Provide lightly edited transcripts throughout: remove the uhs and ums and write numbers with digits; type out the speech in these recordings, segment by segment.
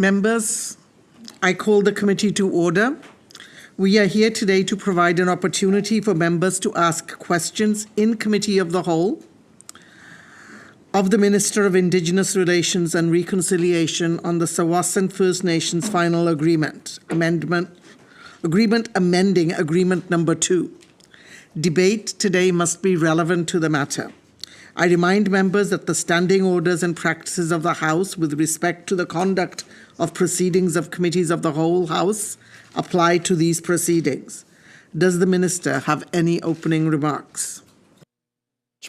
Members, I call the committee to order. We are here today to provide an opportunity for members to ask questions in Committee of the Whole of the Minister of Indigenous Relations and Reconciliation on the Tsawwassen First Nations Final Agreement amending Agreement Number 2. Debate today must be relevant to the matter. I remind members that the standing orders and practices of the House with respect to the conduct of proceedings of Committees of the Whole House apply to these proceedings. Does the Minister have any opening remarks?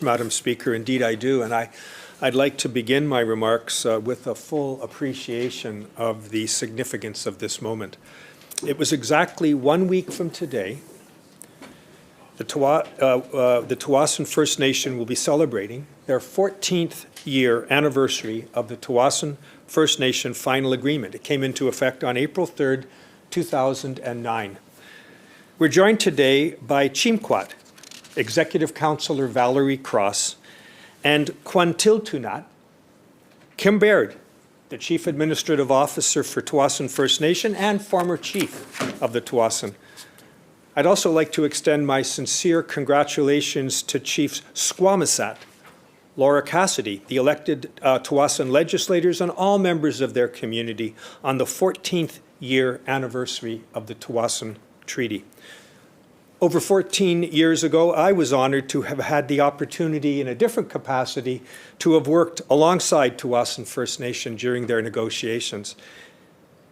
Madam Speaker, indeed I do, and I'd like to begin my remarks with a full appreciation of the significance of this moment. It was exactly 1 week from today the Tsawwassen First Nation will be celebrating their 14th year anniversary of the Tsawwassen First Nation Final Agreement. It came into effect on April 3rd, 2009. We're joined today by Chimkwat, Executive Councillor Valerie Cross, and Kwantiltunat, Kim Baird, the Chief Administrative Officer for Tsawwassen First Nation and former Chief of the Tsawwassen. I'd also like to extend my sincere congratulations to Chiefs Squamish, Laura Cassidy, the elected Tsawwassen legislators, and all members of their community on the 14th year anniversary of the Tsawwassen Treaty. Over 14 years ago, I was honored to have had the opportunity in a different capacity to have worked alongside Tsawwassen First Nation during their negotiations.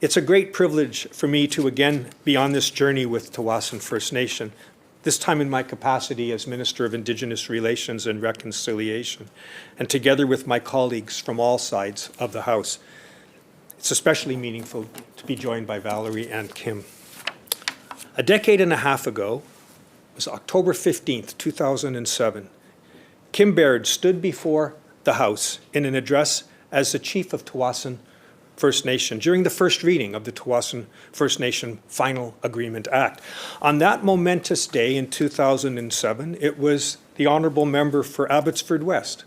It's a great privilege for me to again be on this journey with Tsawwassen First Nation, this time in my capacity as Minister of Indigenous Relations and Reconciliation, and together with my colleagues from all sides of the House. It's especially meaningful to be joined by Valerie and Kim. A decade and a half ago, it was October 15th, 2007, Kim Baird stood before the House in an address as the Chief of Tsawwassen First Nation during the first reading of the Tsawwassen First Nation Final Agreement Act. On that momentous day in 2007, it was the Honourable Member for Abbotsford West,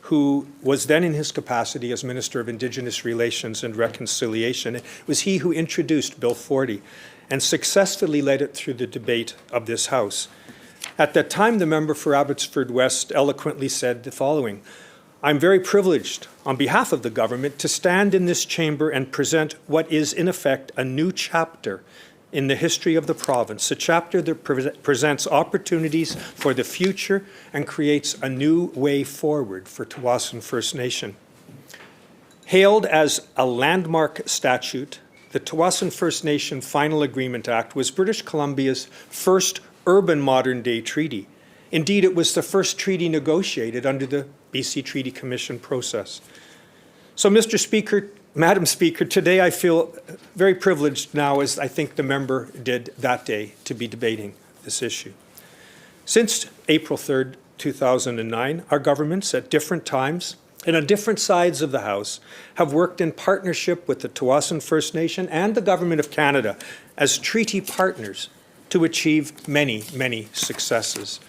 who was then in his capacity as Minister of Indigenous Relations and Reconciliation. It was he who introduced Bill 40 and successfully led it through the debate of this House. At that time, the member for Abbotsford West eloquently said the following: "I'm very privileged on behalf of the government to stand in this chamber and present what is in effect a new chapter in the history of the province, a chapter that presents opportunities for the future and creates a new way forward for Tsawwassen First Nation." Hailed as a landmark statute, the Tsawwassen First Nation Final Agreement Act was British Columbia's first urban modern-day treaty. Indeed, it was the first treaty negotiated under the BC Treaty Commission process. So, Mr. Speaker, Madam Speaker, today I feel very privileged now, as I think the member did that day, to be debating this issue. Since April 3rd, 2009, our governments at different times and on different sides of the House have worked in partnership with the Tsawwassen First Nation and the Government of Canada as treaty partners to achieve many, many successes.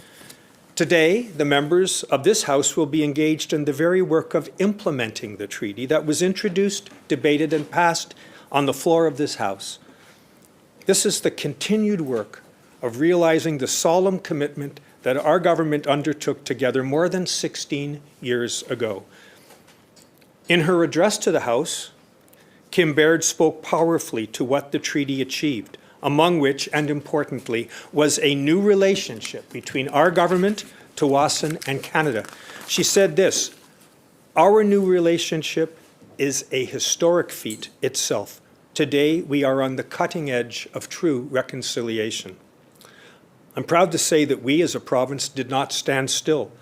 Today, the members of this House will be engaged in the very work of implementing the treaty that was introduced, debated, and passed on the floor of this House. This is the continued work of realizing the solemn commitment that our government undertook together more than 16 years ago. In her address to the House, Kim Baird spoke powerfully to what the treaty achieved, among which, and importantly, was a new relationship between our government, Tsawwassen, and Canada. She said this: "Our new relationship is a historic feat itself. Today, we are on the cutting edge of true reconciliation." I'm proud to say that we as a province did not stand still.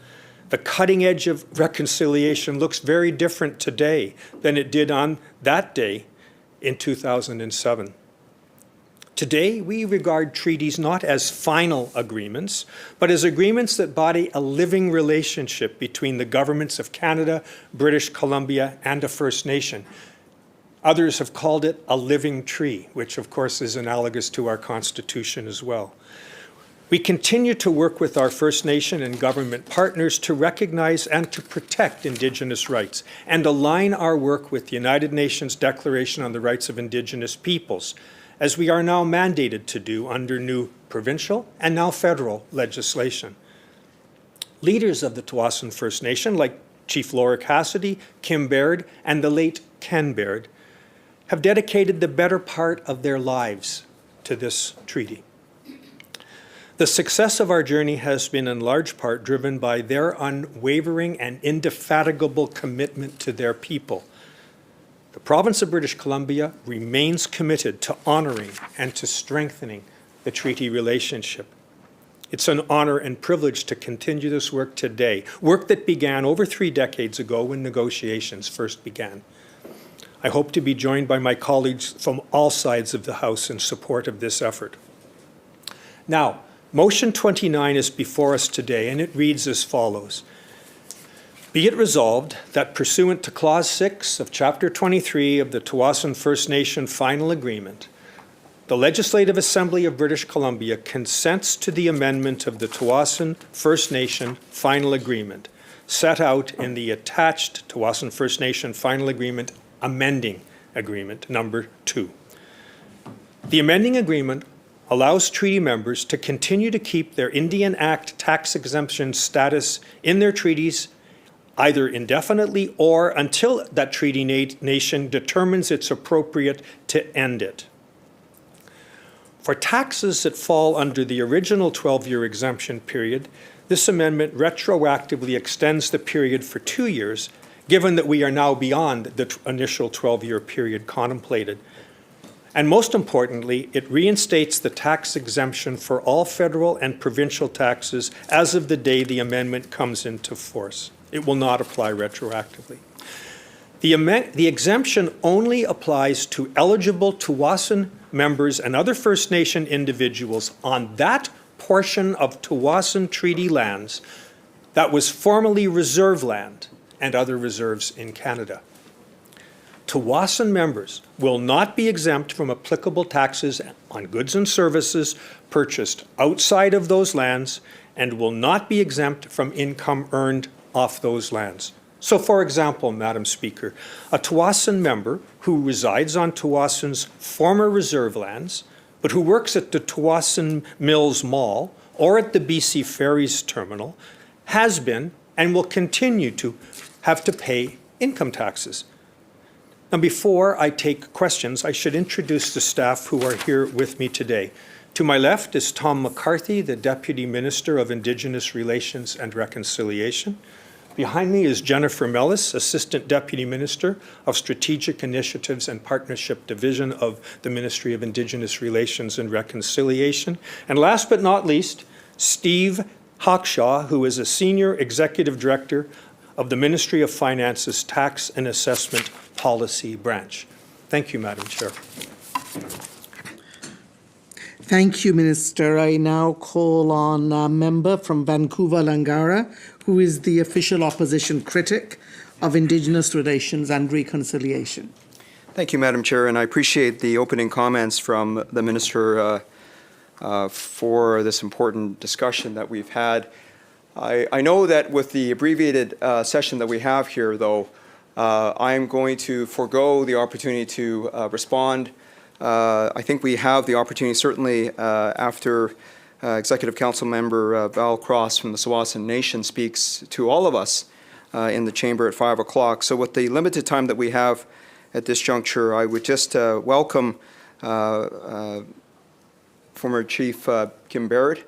The cutting edge of reconciliation looks very different today than it did on that day in 2007. Today, we regard treaties not as final agreements, but as agreements that body a living relationship between the governments of Canada, British Columbia, and a First Nation. Others have called it a living tree, which of course is analogous to our Constitution as well. We continue to work with our First Nation and government partners to recognize and to protect Indigenous rights and align our work with the United Nations Declaration on the Rights of Indigenous Peoples, as we are now mandated to do under new provincial and now federal legislation. Leaders of the Tsawwassen First Nation, like Chief Laura Cassidy, Kim Baird, and the late Ken Baird, have dedicated the better part of their lives to this treaty. The success of our journey has been in large part driven by their unwavering and indefatigable commitment to their people. The province of British Columbia remains committed to honoring and to strengthening the treaty relationship. It's an honor and privilege to continue this work today, work that began over 3 decades ago when negotiations first began. I hope to be joined by my colleagues from all sides of the House in support of this effort. Now, Motion 29 is before us today, and it reads as follows. Be it resolved that pursuant to Clause 6 of Chapter 23 of the Tsawwassen First Nation Final Agreement, the Legislative Assembly of British Columbia consents to the amendment of the Tsawwassen First Nation Final Agreement, set out in the attached Tsawwassen First Nation Final Agreement Amending Agreement Number 2. The amending agreement allows treaty members to continue to keep their Indian Act tax exemption status in their treaties either indefinitely or until that treaty nation determines it's appropriate to end it. For taxes that fall under the original 12-year exemption period, this amendment retroactively extends the period for 2 years, given that we are now beyond the initial 12-year period contemplated. And most importantly, it reinstates the tax exemption for all federal and provincial taxes as of the day the amendment comes into force. It will not apply retroactively. The exemption only applies to eligible Tsawwassen members and other First Nation individuals on that portion of Tsawwassen treaty lands that was formerly reserve land and other reserves in Canada. Tsawwassen members will not be exempt from applicable taxes on goods and services purchased outside of those lands and will not be exempt from income earned off those lands. So, for example, Madam Speaker, a Tsawwassen member who resides on Tsawwassen's former reserve lands, but who works at the Tsawwassen Mills Mall or at the BC Ferries Terminal, has been and will continue to have to pay income taxes. Now, before I take questions, I should introduce the staff who are here with me today. To my left is Tom McCarthy, the Deputy Minister of Indigenous Relations and Reconciliation. Behind me is Jennifer Mellis, Assistant Deputy Minister of Strategic Initiatives and Partnership Division of the Ministry of Indigenous Relations and Reconciliation. And last but not least, Steve Hawkshaw, who is a Senior Executive Director of the Ministry of Finance's Tax and Assessment Policy Branch. Thank you, Madam Chair. Thank you, Minister. I now call on a member from Vancouver, Langara, who is the official opposition critic of Indigenous Relations and Reconciliation. Thank you, Madam Chair, and I appreciate the opening comments from the Minister for this important discussion that we've had. I know that with the abbreviated session that we have here, though, I'm going to forego the opportunity to respond. I think we have the opportunity, certainly after Executive Council Member Val Cross from the Tsawwassen Nation speaks to all of us in the chamber at 5 o'clock. So with the limited time that we have at this juncture, I would just welcome former Chief Kim Baird,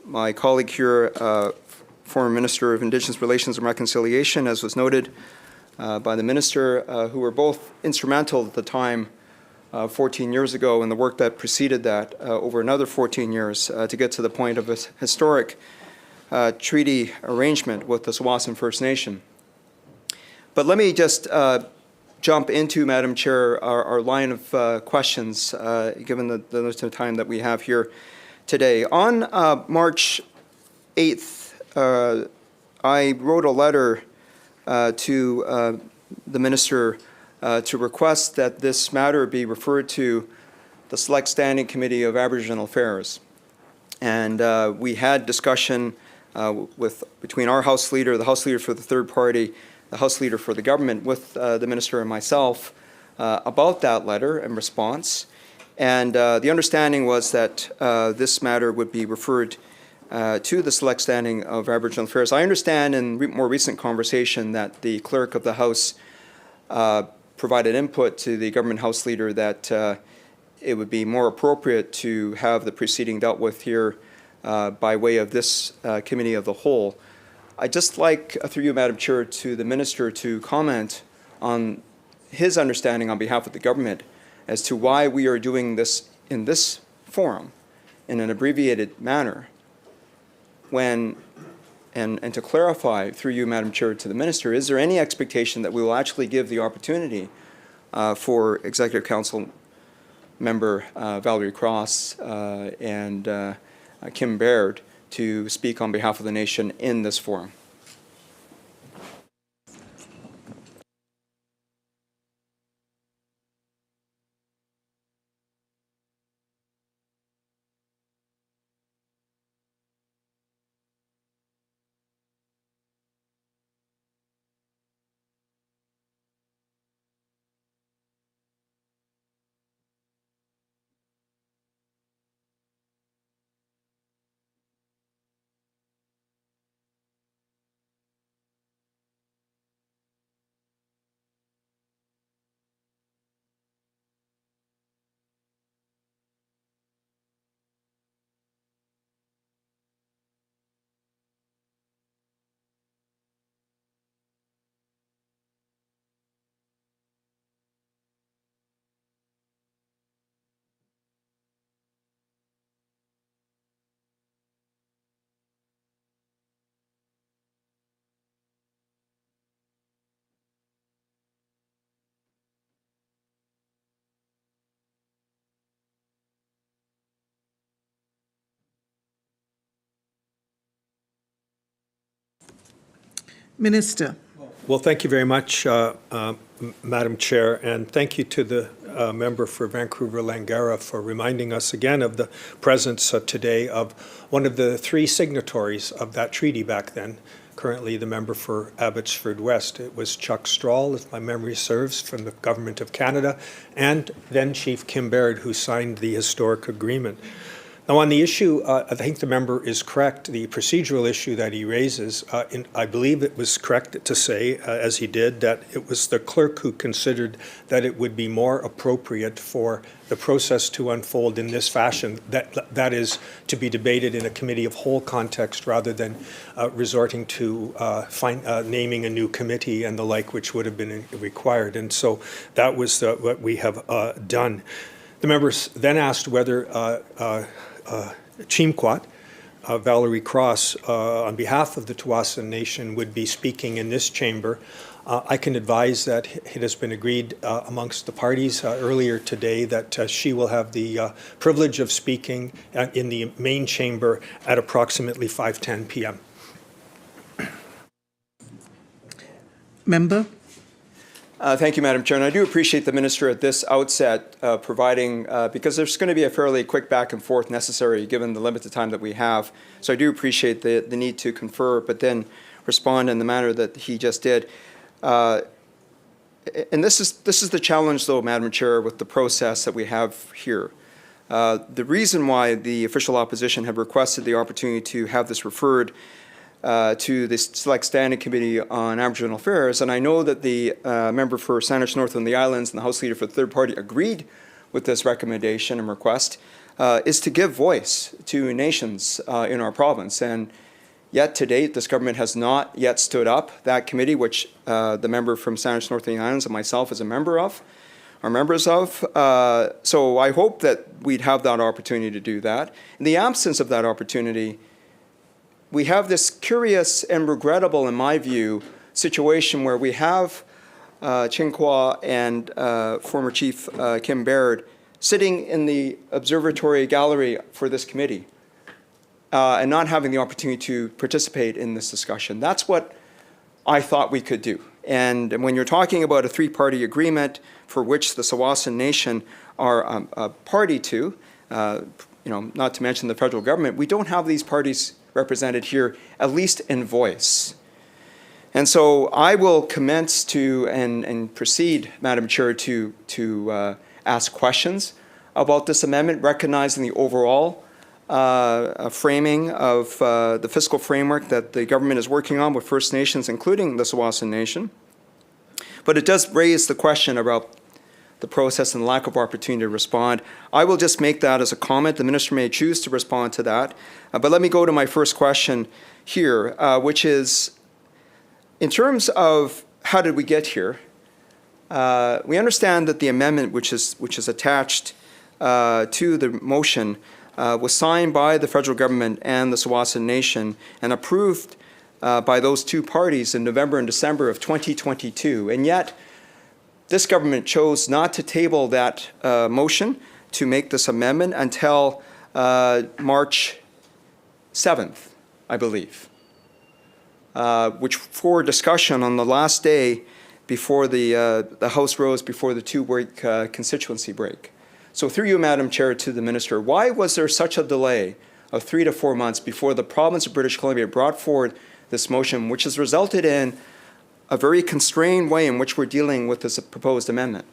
my colleague here, former Minister of Indigenous Relations and Reconciliation, as was noted by the Minister, who were both instrumental at the time 14 years ago in the work that preceded that over another 14 years to get to the point of a historic treaty arrangement with the Tsawwassen First Nation. But let me just jump into, Madam Chair, our line of questions, given the limited time that we have here today. On March 8th, I wrote a letter to the Minister to request that this matter be referred to the Select Standing Committee of Aboriginal Affairs. And we had discussion between our House Leader, the House Leader for the third party, the House Leader for the government, with the Minister and myself about that letter and response. And the understanding was that this matter would be referred to the Select Standing of Aboriginal Affairs. I understand in more recent conversation that the Clerk of the House provided input to the Government House Leader that it would be more appropriate to have the proceeding dealt with here by way of this Committee of the Whole. I'd just like, through you, Madam Chair, to the Minister to comment on his understanding on behalf of the government as to why we are doing this in this forum in an abbreviated manner when, and to clarify, through you, Madam Chair, to the Minister, is there any expectation that we will actually give the opportunity for Executive Council Member Valerie Cross and Kim Baird to speak on behalf of the nation in this forum? Minister. Well, thank you very much, Madam Chair, and thank you to the member for Vancouver-Langara for reminding us again of the presence today of one of the three signatories of that treaty back then, currently the member for Abbotsford West. It was Chuck Strahl, if my memory serves, from the Government of Canada, and then Chief Kim Baird, who signed the historic agreement. Now, on the issue, I think the member is correct. The procedural issue that he raises, I believe it was correct to say, as he did, that it was the clerk who considered that it would be more appropriate for the process to unfold in this fashion, that is, to be debated in a committee of whole context rather than resorting to naming a new committee and the like, which would have been required. And so that was what we have done. The members then asked whether Chimkwat, Valerie Cross, on behalf of the Tawasan Nation, would be speaking in this chamber. I can advise that it has been agreed amongst the parties earlier today that she will have the privilege of speaking in the main chamber at approximately 5:10 p.m. Member. Thank you, Madam Chair. And I do appreciate the Minister at this outset providing, because there's going to be a fairly quick back and forth necessary given the limited time that we have. So I do appreciate the need to confer, but then respond in the manner that he just did. And this is the challenge, though, Madam Chair, with the process that we have here. The reason why the official opposition have requested the opportunity to have this referred to the Select Standing Committee on Aboriginal Affairs, and I know that the member for Sandwich North and the Islands and the House Leader for the Third Party agreed with this recommendation and request, is to give voice to nations in our province. And yet to date, this government has not yet stood up that committee, which the member from Sandwich North and the Islands and myself is a member of, are members of. So I hope that we'd have that opportunity to do that. In the absence of that opportunity, we have this curious and regrettable, in my view, situation where we have Chimkwat and former Chief Kim Baird sitting in the observatory gallery for this committee and not having the opportunity to participate in this discussion. That's what I thought we could do. And when you're talking about a three-party agreement for which the Tawasan Nation are a party to, not to mention the federal government, we don't have these parties represented here, at least in voice. And so I will commence to and proceed, Madam Chair, to ask questions about this amendment, recognizing the overall framing of the fiscal framework that the government is working on with First Nations, including the Tsawwassen Nation. But it does raise the question about the process and lack of opportunity to respond. I will just make that as a comment. The minister may choose to respond to that. But let me go to my first question here, which is, in terms of how did we get here, we understand that the amendment which is attached to the motion was signed by the federal government and the Tsawwassen Nation and approved by those two parties in November and December of 2022. And yet, this government chose not to table that motion to make this amendment until March 7th, I believe, which for discussion on the last day before the House rose before the two-week constituency break. So through you, Madam Chair, to the Minister, why was there such a delay of 3 to 4 months before the province of British Columbia brought forward this motion, which has resulted in a very constrained way in which we're dealing with this proposed amendment?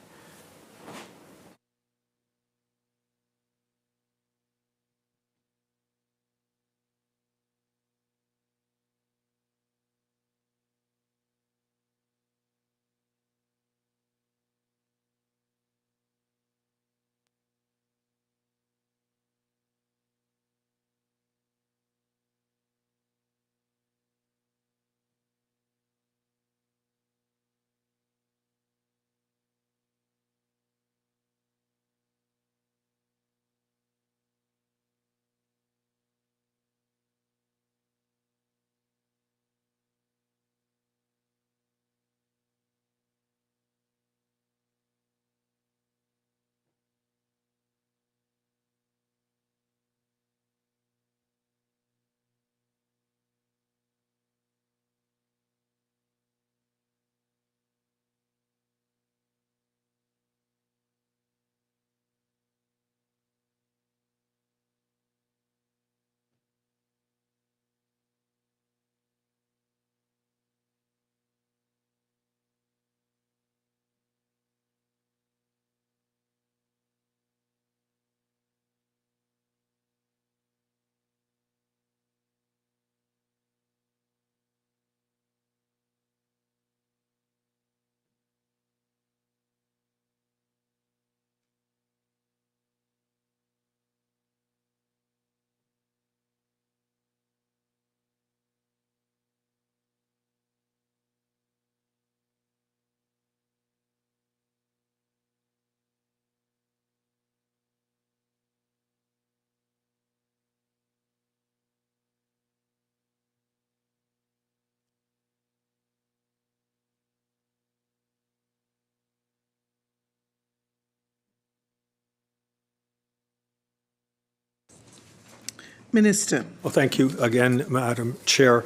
Minister. Well, thank you again, Madam Chair.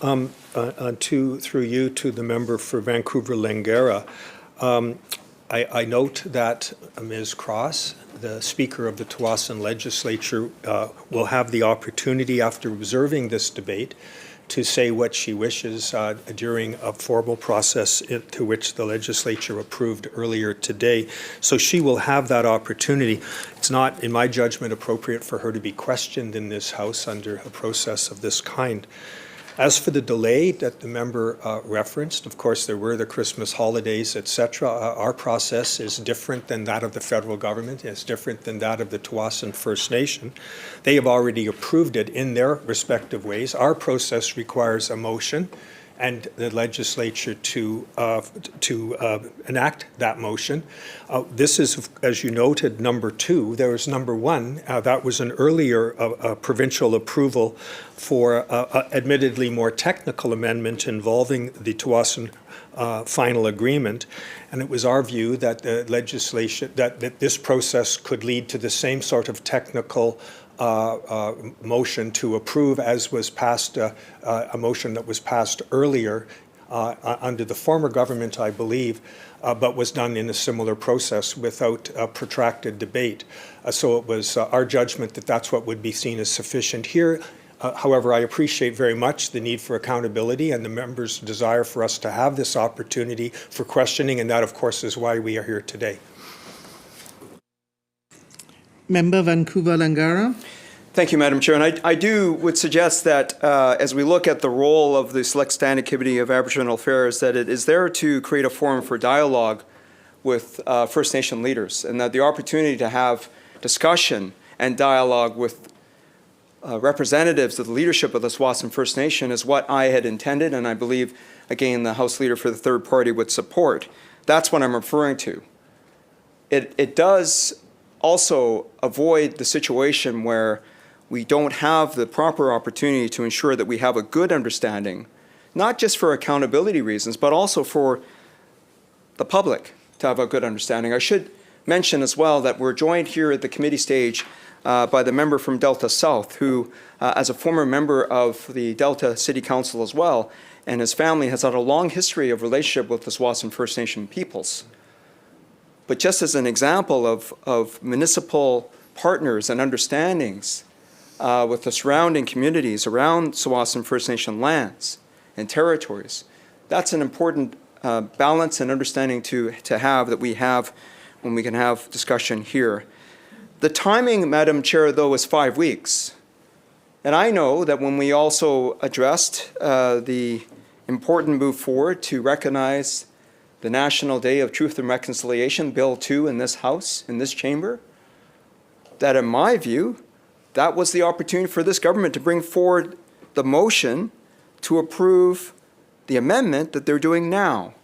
Through you to the member for Vancouver-Langara, I note that Ms. Cross, the Speaker of the Tsawwassen Legislature, will have the opportunity, after observing this debate, to say what she wishes during a formal process to which the legislature approved earlier today. So she will have that opportunity. It's not, in my judgment, appropriate for her to be questioned in this House under a process of this kind. As for the delay that the member referenced, of course, there were the Christmas holidays, etc. Our process is different than that of the federal government. It's different than that of the Tsawwassen First Nation. They have already approved it in their respective ways. Our process requires a motion and the legislature to enact that motion. This is, as you noted, number 2. There was number 1. That was an earlier provincial approval for admittedly more technical amendment involving the Tsawwassen final agreement. And it was our view that the legislation, that this process could lead to the same sort of technical motion to approve as was passed, a motion that was passed earlier under the former government, I believe, but was done in a similar process without protracted debate. So it was our judgment that that's what would be seen as sufficient here. However, I appreciate very much the need for accountability and the members' desire for us to have this opportunity for questioning, and that, of course, is why we are here today. Member Vancouver Langara. Thank you, Madam Chair. And I would suggest that as we look at the role of the Select Standing Committee of Aboriginal Affairs, that it is there to create a forum for dialogue with First Nation leaders, and that the opportunity to have discussion and dialogue with representatives of the leadership of the Tsawwassen First Nation is what I had intended, and I believe, again, the House Leader for the third party would support. That's what I'm referring to. It does also avoid the situation where we don't have the proper opportunity to ensure that we have a good understanding, not just for accountability reasons, but also for the public to have a good understanding. I should mention as well that we're joined here at the committee stage by the member from Delta South, who, as a former member of the Delta City Council as well, and his family has had a long history of relationship with the Tsawwassen First Nation peoples. But just as an example of municipal partners and understandings with the surrounding communities around Tsawwassen First Nation lands and territories, that's an important balance and understanding to have that we have when we can have discussion here. The timing, Madam Chair, though, is 5 weeks. And I know that when we also addressed the important move forward to recognize the National Day of Truth and Reconciliation, Bill 2 in this House, in this chamber, that in my view, that was the opportunity for this government to bring forward the motion to approve the amendment that they're doing now.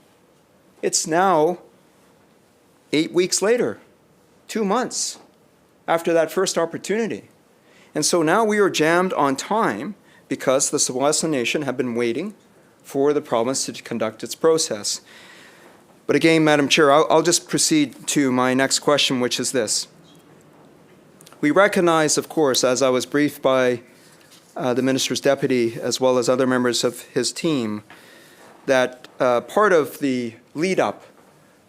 It's now 8 weeks later, 2 months after that first opportunity. And so now we are jammed on time because the Tsawwassen Nation have been waiting for the province to conduct its process. But again, Madam Chair, I'll just proceed to my next question, which is this. We recognize, of course, as I was briefed by the Minister's Deputy, as well as other members of his team, that part of the lead-up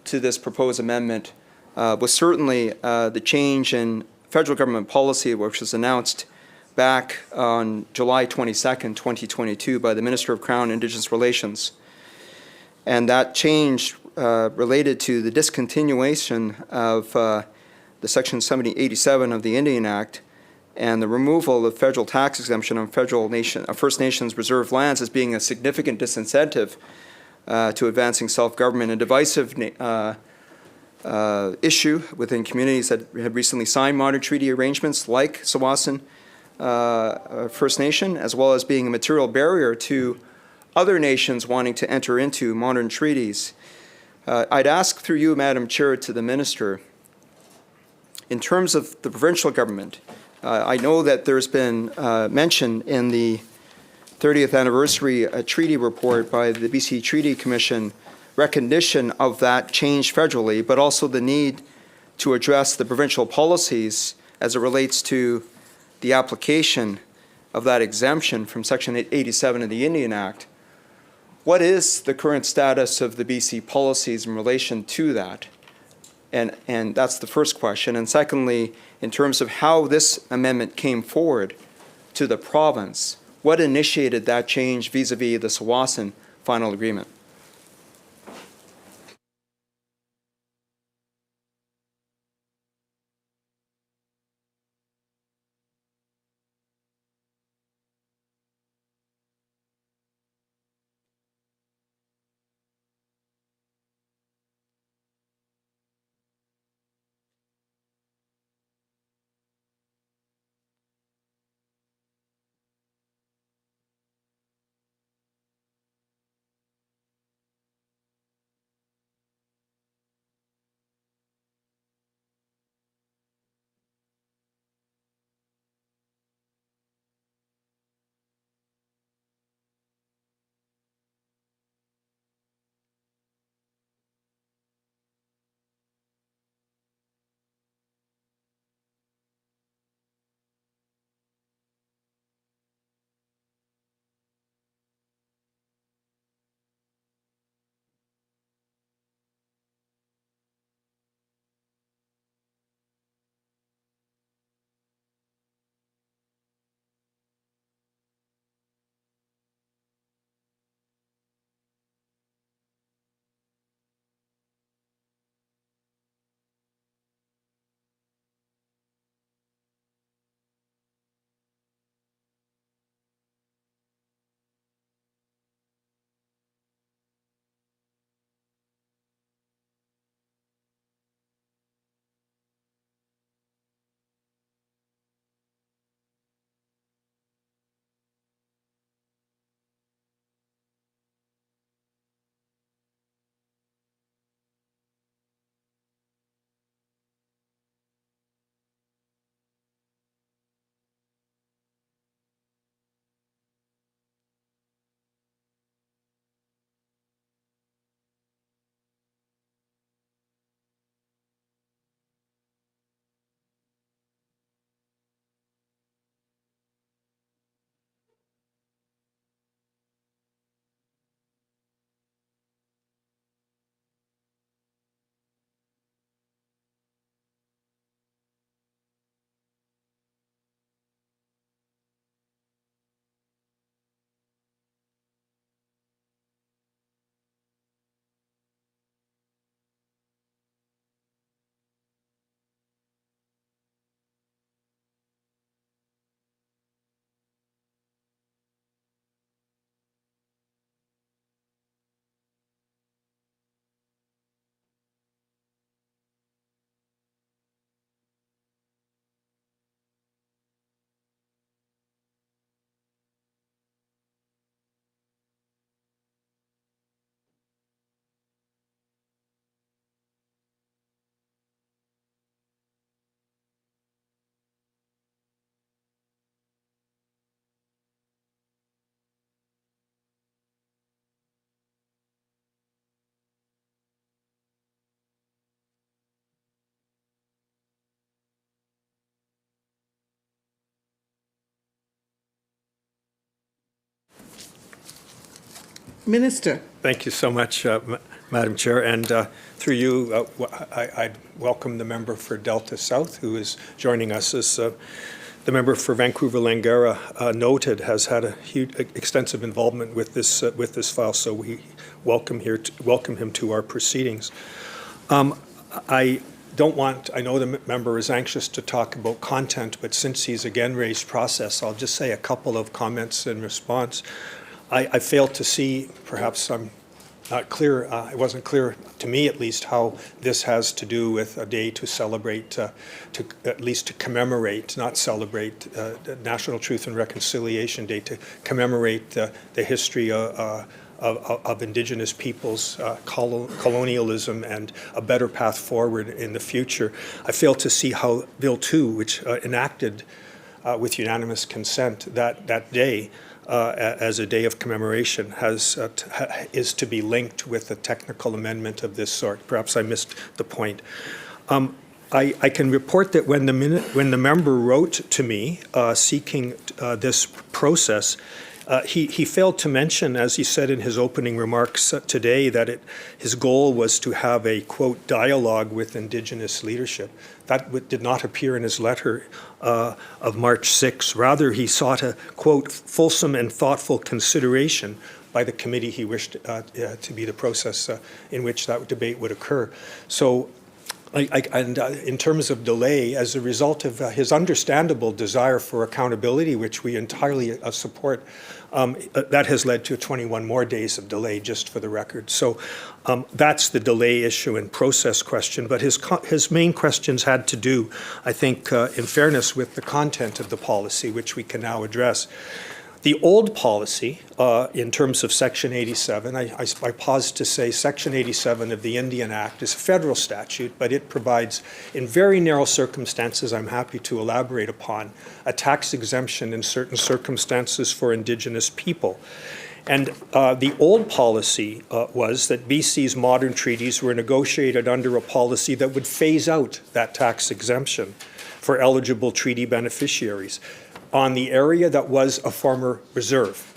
to this proposed amendment was certainly the change in federal government policy, which was announced back on July 22nd, 2022, by the Minister of Crown and Indigenous Relations. And that change related to the discontinuation of the Section 7087 of the Indian Act and the removal of federal tax exemption on First Nations reserved lands as being a significant disincentive to advancing self-government, a divisive issue within communities that had recently signed modern treaty arrangements like Tsawwassen First Nation, as well as being a material barrier to other nations wanting to enter into modern treaties. I'd ask through you, Madam Chair, to the Minister, in terms of the provincial government, I know that there's been mention in the 30th anniversary treaty report by the BC Treaty Commission, recognition of that change federally, but also the need to address the provincial policies as it relates to the application of that exemption from Section 87 of the Indian Act. What is the current status of the BC policies in relation to that? And that's the first question. And secondly, in terms of how this amendment came forward to the province, what initiated that change vis-a-vis the Tsawwassen final agreement? Minister. Thank you so much, Madam Chair. And through you, I'd welcome the member for Delta South, who is joining us. As the member for Vancouver-Langara noted, has had a huge, extensive involvement with this file. So we welcome him to our proceedings. I know the member is anxious to talk about content, but since he's again raised process, I'll just say a couple of comments in response. I failed to see, perhaps I'm not clear, it wasn't clear to me at least, how this has to do with a day to celebrate, at least to commemorate, not celebrate, National Truth and Reconciliation Day, to commemorate the history of Indigenous peoples, colonialism, and a better path forward in the future. I fail to see how Bill 2, which enacted with unanimous consent that day, as a day of commemoration, is to be linked with a technical amendment of this sort. Perhaps I missed the point. I can report that when the member wrote to me seeking this process, he failed to mention, as he said in his opening remarks today, that his goal was to have a, quote, dialogue with Indigenous leadership. That did not appear in his letter of March 6. Rather, he sought a, quote, fulsome and thoughtful consideration by the committee he wished to be the process in which that debate would occur. So, in terms of delay, as a result of his understandable desire for accountability, which we entirely support, that has led to 21 more days of delay, just for the record. So that's the delay issue and process question. But his main questions had to do, I think, in fairness, with the content of the policy, which we can now address. The old policy, in terms of Section 87, I pause to say Section 87 of the Indian Act is a federal statute, but it provides, in very narrow circumstances, I'm happy to elaborate upon, a tax exemption in certain circumstances for Indigenous people. And the old policy was that BC's modern treaties were negotiated under a policy that would phase out that tax exemption for eligible treaty beneficiaries on the area that was a former reserve.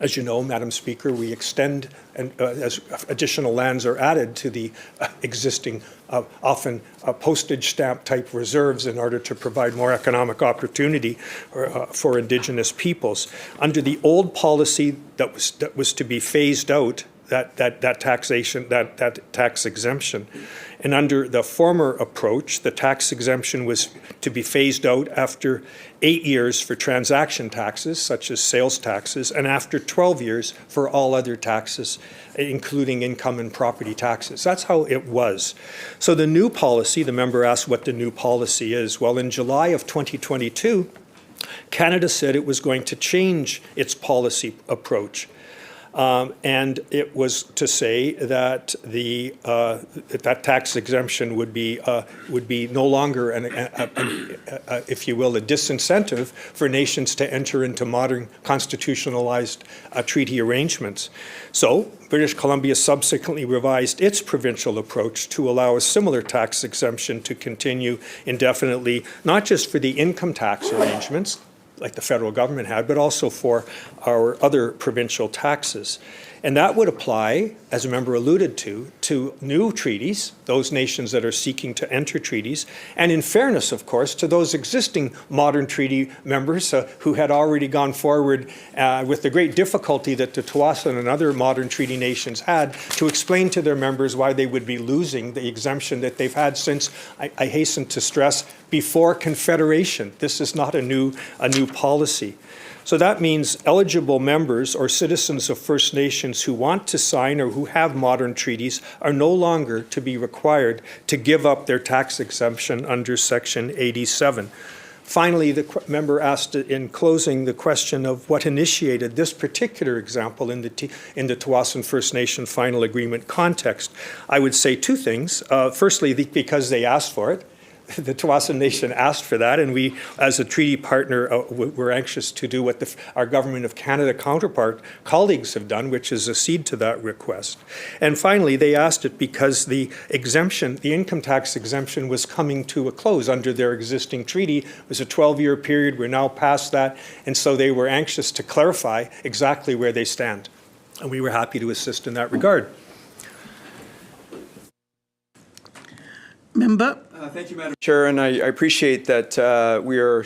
As you know, Madam Speaker, we extend, and as additional lands are added to the existing, often postage stamp type reserves in order to provide more economic opportunity for Indigenous peoples. Under the old policy that was to be phased out, that taxation, that tax exemption. And under the former approach, the tax exemption was to be phased out after 8 years for transaction taxes, such as sales taxes, and after 12 years for all other taxes, including income and property taxes. That's how it was. So the new policy, the member asked what the new policy is. Well, in July of 2022, Canada said it was going to change its policy approach. And it was to say that that tax exemption would be no longer, if you will, a disincentive for nations to enter into modern constitutionalized treaty arrangements. So British Columbia subsequently revised its provincial approach to allow a similar tax exemption to continue indefinitely, not just for the income tax arrangements, like the federal government had, but also for our other provincial taxes. And that would apply, as a member alluded to new treaties, those nations that are seeking to enter treaties, and in fairness, of course, to those existing modern treaty members who had already gone forward with the great difficulty that the Tsawwassen and other modern treaty nations had to explain to their members why they would be losing the exemption that they've had since, I hasten to stress, before Confederation. This is not a new policy. So that means eligible members or citizens of First Nations who want to sign or who have modern treaties are no longer to be required to give up their tax exemption under Section 87. Finally, the member asked in closing the question of what initiated this particular example in the Tsawwassen First Nation final agreement context. I would say two things. Firstly, because they asked for it. The Tsawwassen Nation asked for that, and we, as a treaty partner, were anxious to do what our Government of Canada counterpart colleagues have done, which is accede to that request. And finally, they asked it because the exemption, the income tax exemption, was coming to a close under their existing treaty. It was a 12-year period. We're now past that, and so they were anxious to clarify exactly where they stand. and we were happy to assist in that regard. Member? Thank you, Madam Chair, and I appreciate that we are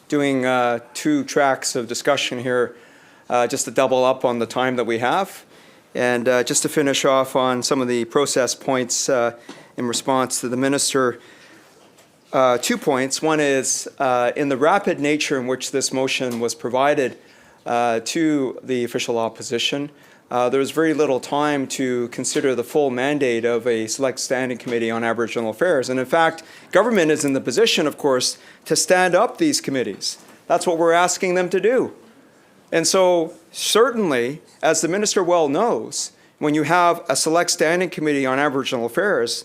doing 2 tracks of discussion here just to double up on the time that we have. And just to finish off on some of the process points in response to the Minister, 2 points. One is in the rapid nature in which this motion was provided to the official opposition, there was very little time to consider the full mandate of a select standing committee on Aboriginal affairs. And in fact, government is in the position, of course, to stand up these committees. That's what we're asking them to do. And so certainly, as the Minister well knows, when you have a select standing committee on Aboriginal affairs,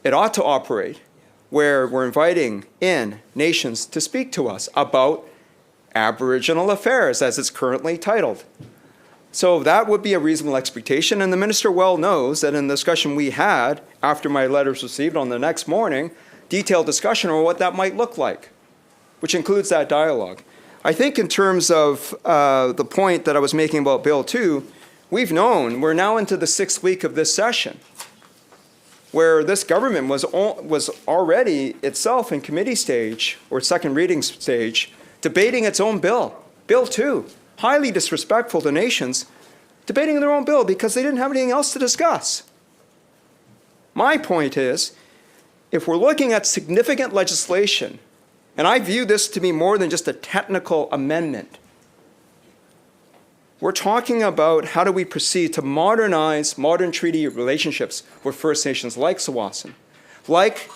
it ought to operate where we're inviting in nations to speak to us about Aboriginal affairs, as it's currently titled. So that would be a reasonable expectation, and the Minister well knows that in the discussion we had after my letter was received on the next morning, detailed discussion on what that might look like, which includes that dialogue. I think in terms of the point that I was making about Bill 2, we've known, we're now into the 6th week of this session, where this government was already itself in committee stage, or second reading stage, debating its own bill, Bill 2. Highly disrespectful to nations, debating their own bill because they didn't have anything else to discuss. My point is, if we're looking at significant legislation, and I view this to be more than just a technical amendment, we're talking about how do we proceed to modernize modern treaty relationships with First Nations like Tsawwassen, like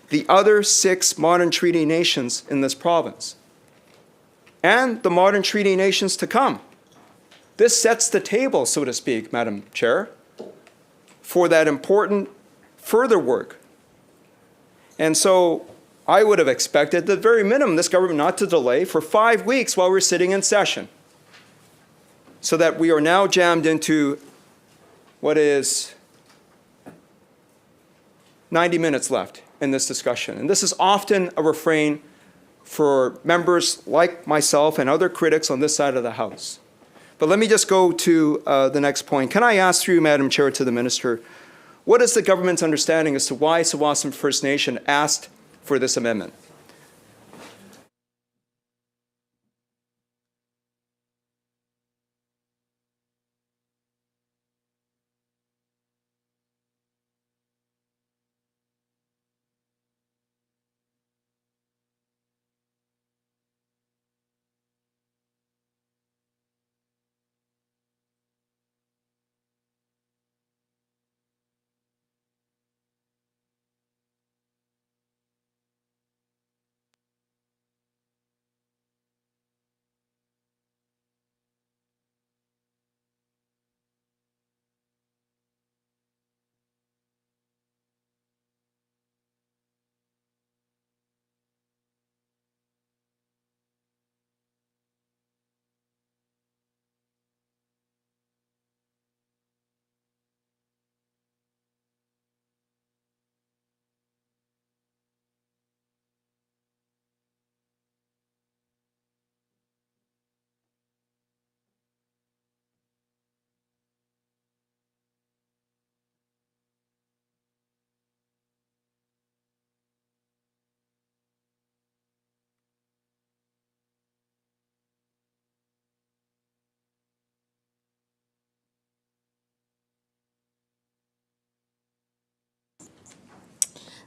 the other 6 modern treaty nations in this province, and the modern treaty nations to come. This sets the table, so to speak, Madam Chair, for that important further work. And so I would have expected, at the very minimum, this government not to delay for 5 weeks while we're sitting in session, so that we are now jammed into what is 90 minutes left in this discussion. And this is often a refrain for members like myself and other critics on this side of the House. But let me just go to the next point. Can I ask through, Madam Chair, to the Minister, what is the government's understanding as to why Tsawwassen First Nation asked for this amendment?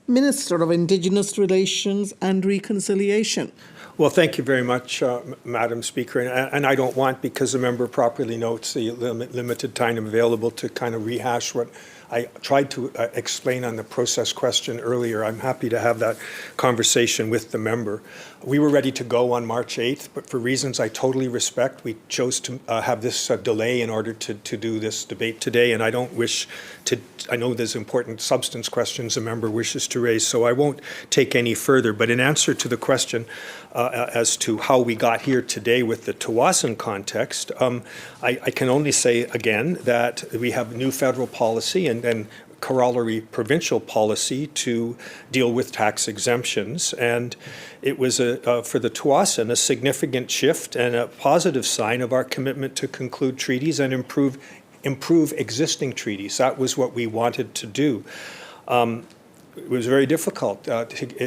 Minister of Indigenous Relations and Reconciliation. Well, thank you very much, Madam Speaker. And I don't want, because the member properly notes the limited time available, to kind of rehash what I tried to explain on the process question earlier. I'm happy to have that conversation with the member. We were ready to go on March 8th, but for reasons I totally respect, we chose to have this delay in order to do this debate today. And I don't wish to, I know there's important substance questions the member wishes to raise, so I won't take any further. But in answer to the question as to how we got here today with the Tsawwassen context, I can only say again that we have new federal policy, and corollary provincial policy to deal with tax exemptions. And it was, for the Tsawwassen, a significant shift and a positive sign of our commitment to conclude treaties and improve existing treaties. That was what we wanted to do. It was very difficult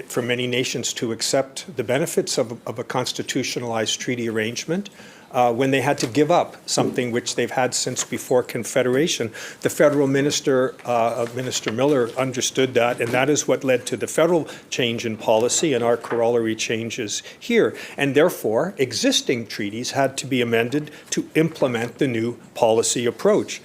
for many nations to accept the benefits of a constitutionalized treaty arrangement when they had to give up something which they've had since before Confederation. The federal minister, Minister Miller, understood that, and that is what led to the federal change in policy and our corollary changes here. And therefore, existing treaties had to be amended to implement the new policy approach.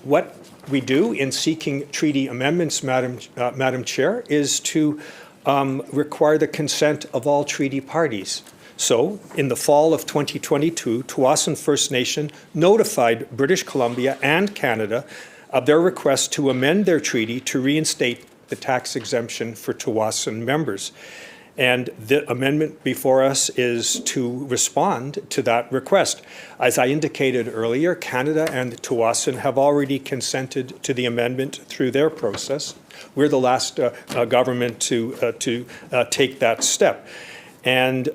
What we do in seeking treaty amendments, Madam Chair, is to require the consent of all treaty parties. So, in the fall of 2022, Tsawwassen First Nation notified British Columbia and Canada of their request to amend their treaty to reinstate the tax exemption for Tsawwassen members. And the amendment before us is to respond to that request. As I indicated earlier, Canada and Tsawwassen have already consented to the amendment through their process. We're the last government to take that step. And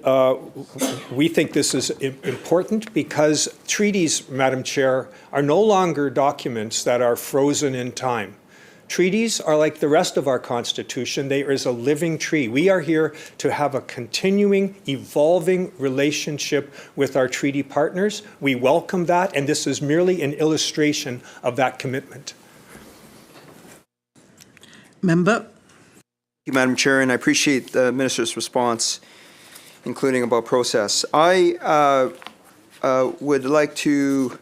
we think this is important because treaties, Madam Chair, are no longer documents that are frozen in time. Treaties are like the rest of our Constitution. There is a living tree. We are here to have a continuing, evolving relationship with our treaty partners. We welcome that, and this is merely an illustration of that commitment. Member. Thank you, Madam Chair, and I appreciate the Minister's response, including about process. I would like to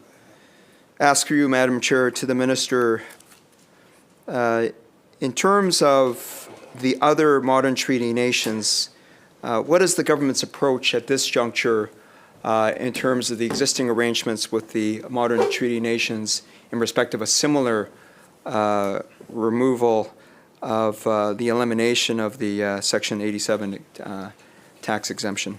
ask you, Madam Chair, to the Minister, in terms of the other modern treaty nations, what is the government's approach at this juncture in terms of the existing arrangements with the modern treaty nations in respect of a similar removal of the elimination of the Section 87 tax exemption?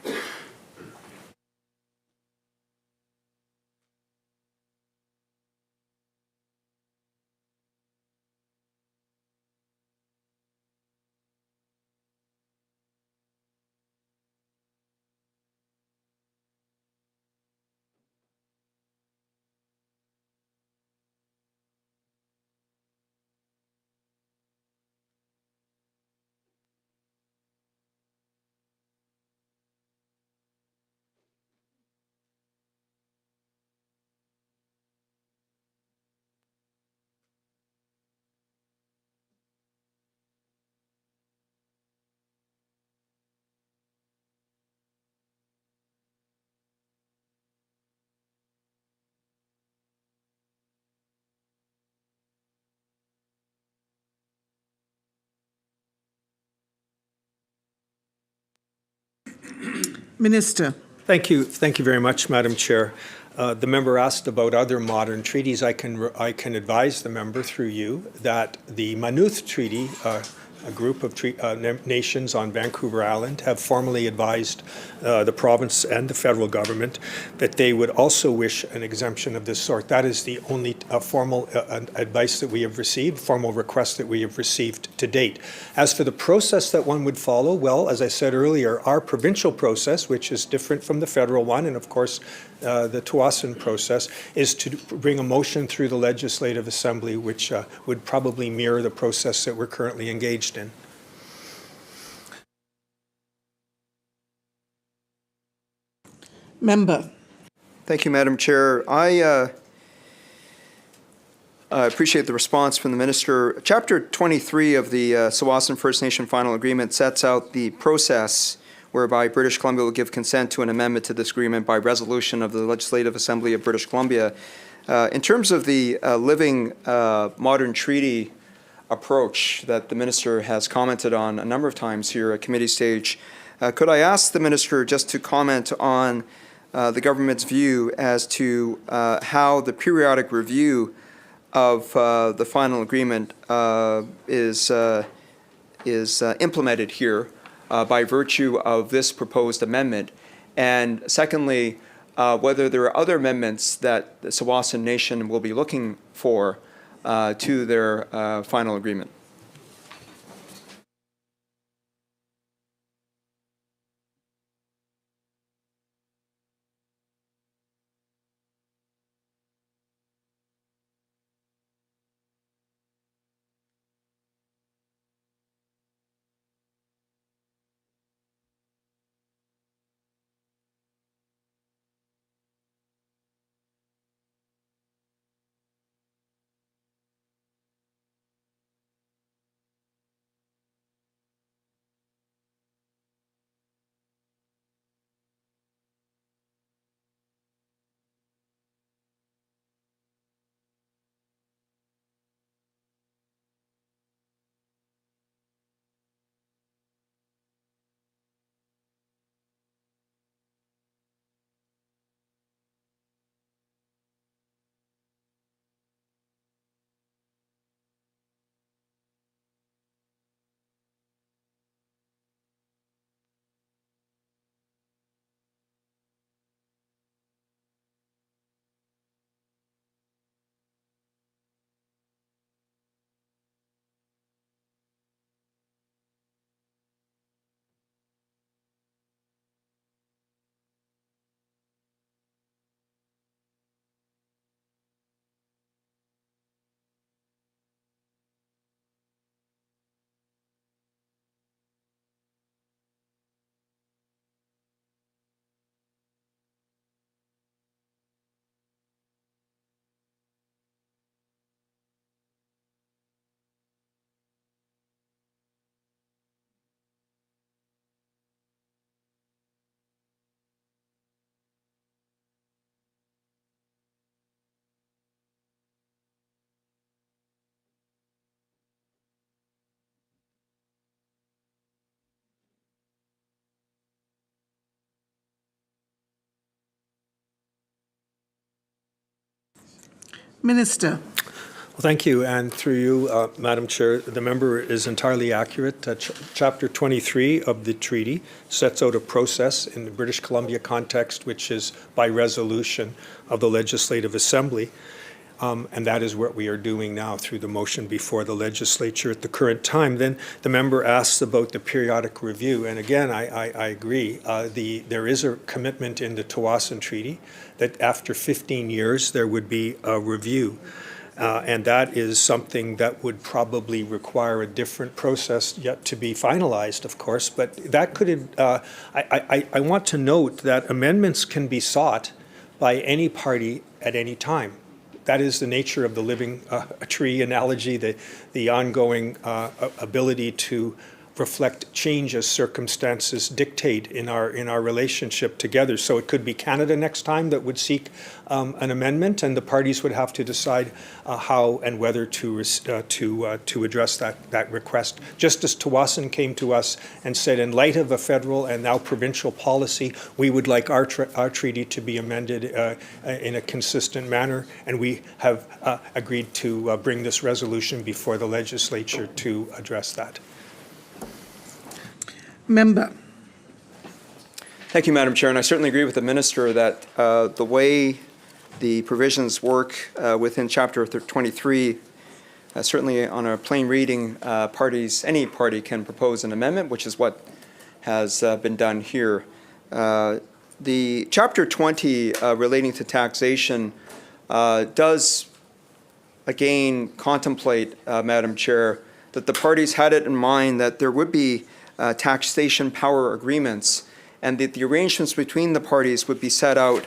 Minister. Thank you very much, Madam Chair. The member asked about other modern treaties. I can advise the member through you that the Maynooth Treaty, a group of nations on Vancouver Island, have formally advised the province and the federal government that they would also wish an exemption of this sort. That is the only formal advice that we have received, formal request that we have received to date. As for the process that one would follow, well, as I said earlier, our provincial process, which is different from the federal one, and of course the Tsawwassen process, is to bring a motion through the Legislative Assembly, which would probably mirror the process that we're currently engaged in. Member. Thank you, Madam Chair. I appreciate the response from the Minister. Chapter 23 of the Tsawwassen First Nation Final Agreement sets out the process whereby British Columbia will give consent to an amendment to this agreement by resolution of the Legislative Assembly of British Columbia. In terms of the living modern treaty approach that the Minister has commented on a number of times here at committee stage, could I ask the Minister just to comment on the government's view as to how the periodic review of the final agreement is implemented here by virtue of this proposed amendment, and secondly, whether there are other amendments that the Tsawwassen Nation will be looking for to their final agreement. Minister. Well, thank you, and through you, Madam Chair, the member is entirely accurate. Chapter 23 of the treaty sets out a process in the British Columbia context, which is by resolution of the Legislative Assembly, and that is what we are doing now through the motion before the Legislature at the current time. Then the member asks about the periodic review, and again, I agree. There is a commitment in the Tsawwassen Treaty that after 15 years there would be a review. And that is something that would probably require a different process yet to be finalized, of course. But that could, I want to note that amendments can be sought by any party at any time. That is the nature of the living tree analogy, the ongoing ability to reflect change as circumstances dictate in our relationship together. So it could be Canada next time that would seek an amendment, and the parties would have to decide how and whether to address that request. Just as Tsawwassen came to us and said, in light of a federal and now provincial policy, we would like our treaty to be amended in a consistent manner, and we have agreed to bring this resolution before the Legislature to address that. Member. Thank you, Madam Chair, and I certainly agree with the Minister that the way the provisions work within Chapter 23, certainly on a plain reading, any party can propose an amendment, which is what has been done here. The Chapter 20 relating to taxation does, again, contemplate, Madam Chair, that the parties had it in mind that there would be taxation power agreements, and that the arrangements between the parties would be set out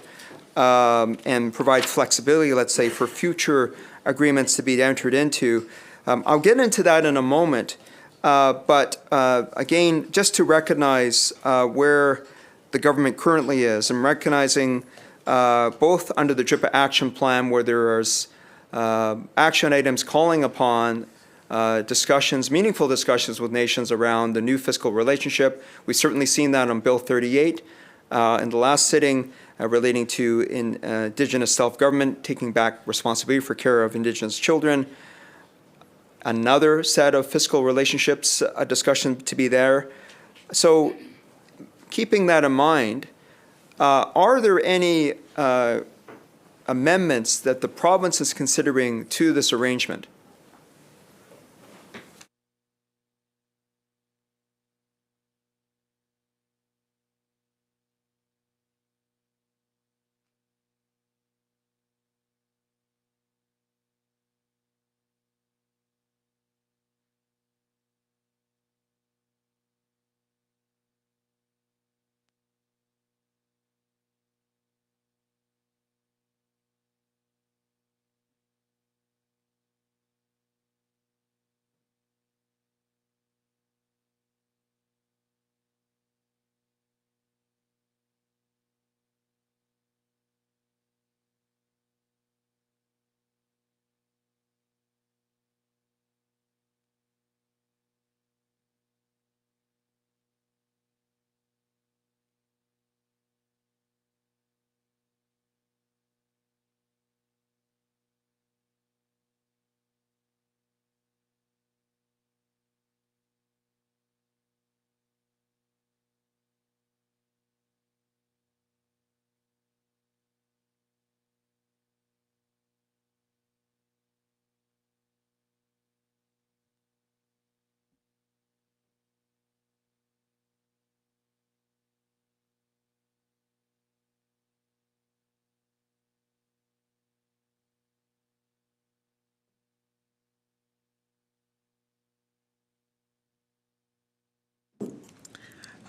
and provide flexibility, let's say, for future agreements to be entered into. I'll get into that in a moment, but again, just to recognize where the government currently is, and recognizing both under the DRIPA action plan, where there is action items calling upon meaningful discussions with nations around the new fiscal relationship. We've certainly seen that on Bill 38 in the last sitting relating to Indigenous self-government, taking back responsibility for care of Indigenous children. Another set of fiscal relationships, a discussion to be there. So keeping that in mind, are there any amendments that the province is considering to this arrangement?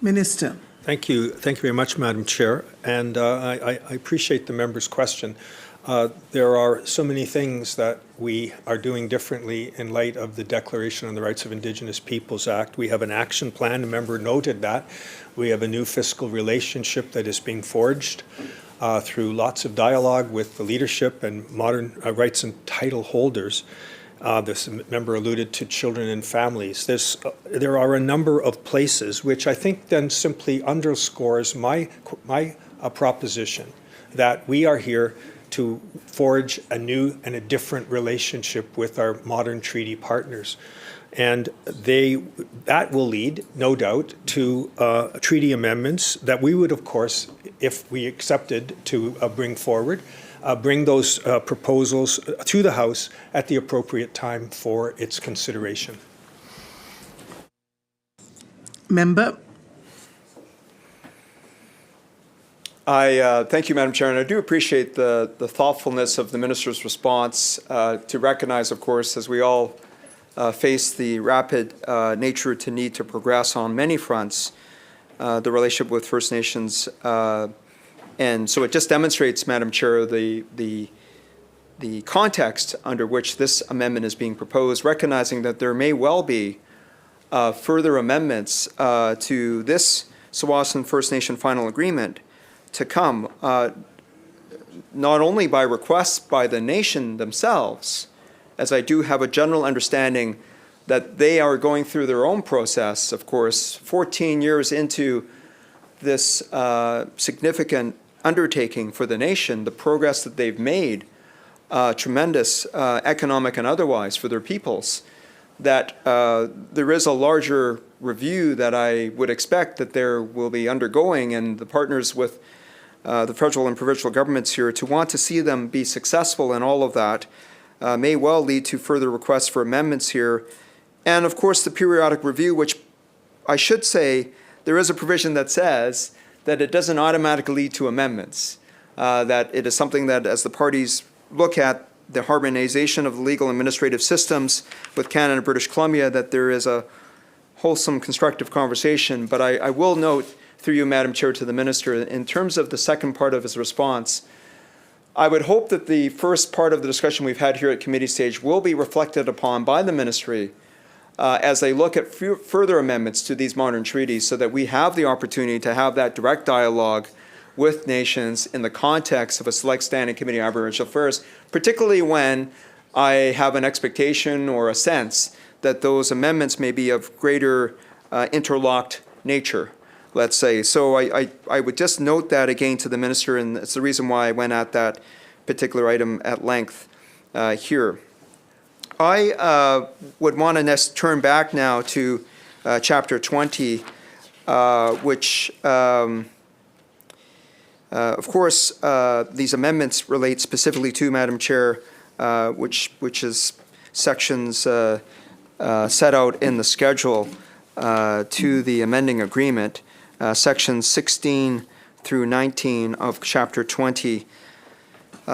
Minister. Thank you. Thank you very much, Madam Chair. And I appreciate the member's question. There are so many things that we are doing differently in light of the Declaration on the Rights of Indigenous Peoples Act. We have an action plan. A member noted that. We have a new fiscal relationship that is being forged through lots of dialogue with the leadership and modern rights and title holders. This member alluded to children and families. There are a number of places which I think then simply underscores my proposition that we are here to forge a new and a different relationship with our modern treaty partners. And that will lead, no doubt, to treaty amendments that we would, of course, if we accepted to bring forward, bring those proposals to the House at the appropriate time for its consideration. Member. Thank you, Madam Chair, and I do appreciate the thoughtfulness of the Minister's response to recognize, of course, as we all face the rapid nature to need to progress on many fronts, the relationship with First Nations. And so it just demonstrates, Madam Chair, the context under which this amendment is being proposed, recognizing that there may well be further amendments to this Tsawwassen First Nation final agreement to come, not only by requests by the nation themselves, as I do have a general understanding that they are going through their own process, of course, 14 years into this significant undertaking for the nation, the progress that they've made, tremendous economic and otherwise for their peoples, that there is a larger review that I would expect that there will be undergoing, and the partners with the federal and provincial governments here to want to see them be successful in all of that may well lead to further requests for amendments here. And of course, the periodic review, which I should say there is a provision that says that it doesn't automatically lead to amendments, that it is something that as the parties look at the harmonization of the legal and administrative systems with Canada and British Columbia, that there is a wholesome, constructive conversation. But I will note, through you, Madam Chair, to the Minister, in terms of the second part of his response, I would hope that the first part of the discussion we've had here at committee stage will be reflected upon by the Ministry as they look at further amendments to these modern treaties, so that we have the opportunity to have that direct dialogue with nations in the context of a select standing committee on Aboriginal Affairs, particularly when I have an expectation or a sense that those amendments may be of greater interlocked nature, let's say. So I would just note that again to the Minister, and it's the reason why I went at that particular item at length here. I would want to turn back now to Chapter 20, which Of course, these amendments relate specifically to, Madam Chair, which is sections set out in the schedule to the amending agreement, sections 16 through 19 of Chapter 20.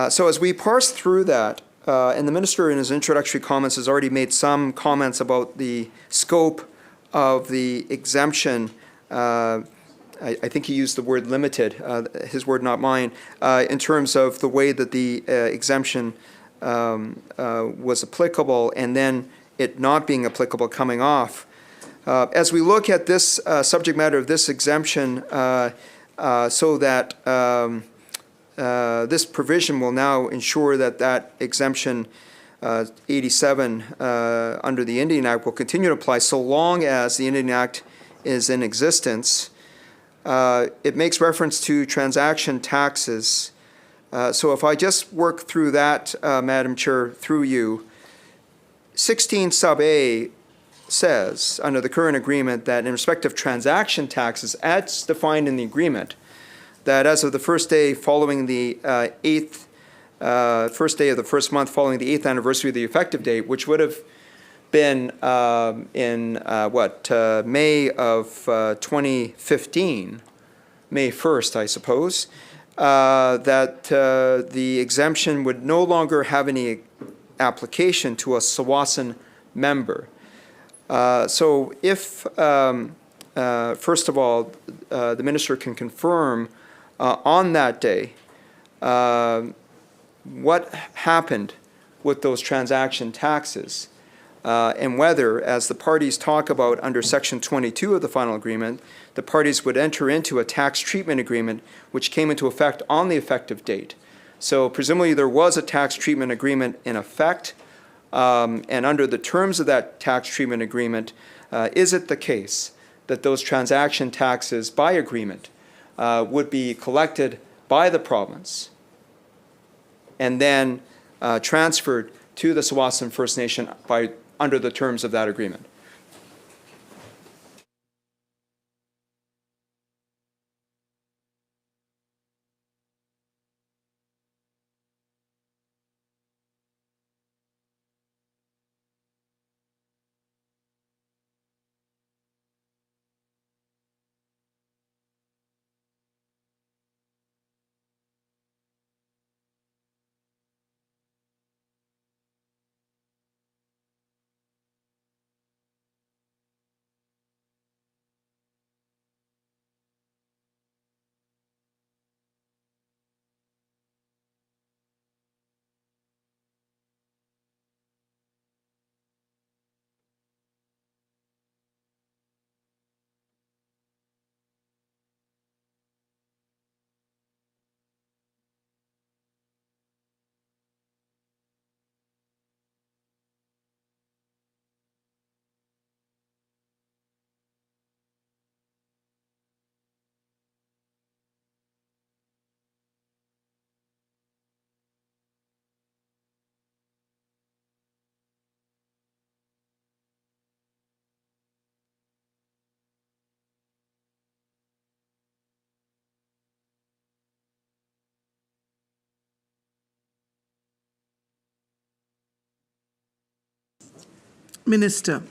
So as we parse through that, and the Minister in his introductory comments has already made some comments about the scope of the exemption. I think he used the word limited, his word, not mine, in terms of the way that the exemption was applicable and then it not being applicable coming off. As we look at this subject matter of this exemption, so that this provision will now ensure that that exemption 87 under the Indian Act will continue to apply so long as the Indian Act is in existence. It makes reference to transaction taxes. So if I just work through that, Madam Chair, through you, 16 sub A says, under the current agreement, that in respect of transaction taxes, as defined in the agreement, that as of the first day following the first day of the first month following the 8th anniversary of the effective date, which would have been in May of 2015, May 1st, I suppose, that the exemption would no longer have any application to a SAWASN member. So if, first of all, the Minister can confirm on that day what happened with those transaction taxes, and whether, as the parties talk about under Section 22 of the final agreement, the parties would enter into a tax treatment agreement which came into effect on the effective date. So presumably there was a tax treatment agreement in effect, and under the terms of that tax treatment agreement, is it the case that those transaction taxes by agreement would be collected by the province and then transferred to the SAWASN First Nation under the terms of that agreement? Minister.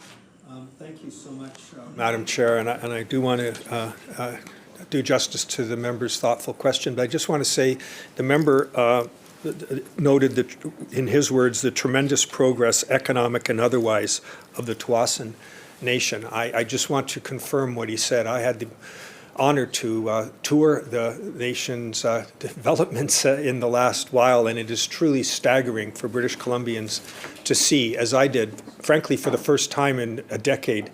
Thank you so much, Madam Chair, and I do want to do justice to the member's thoughtful question, but I just want to say the member noted that, in his words, the tremendous progress, economic and otherwise, of the Tsawwassen Nation. I just want to confirm what he said. I had the honor to tour the nation's developments in the last while, and it is truly staggering for British Columbians to see, as I did, frankly, for the first time in a decade,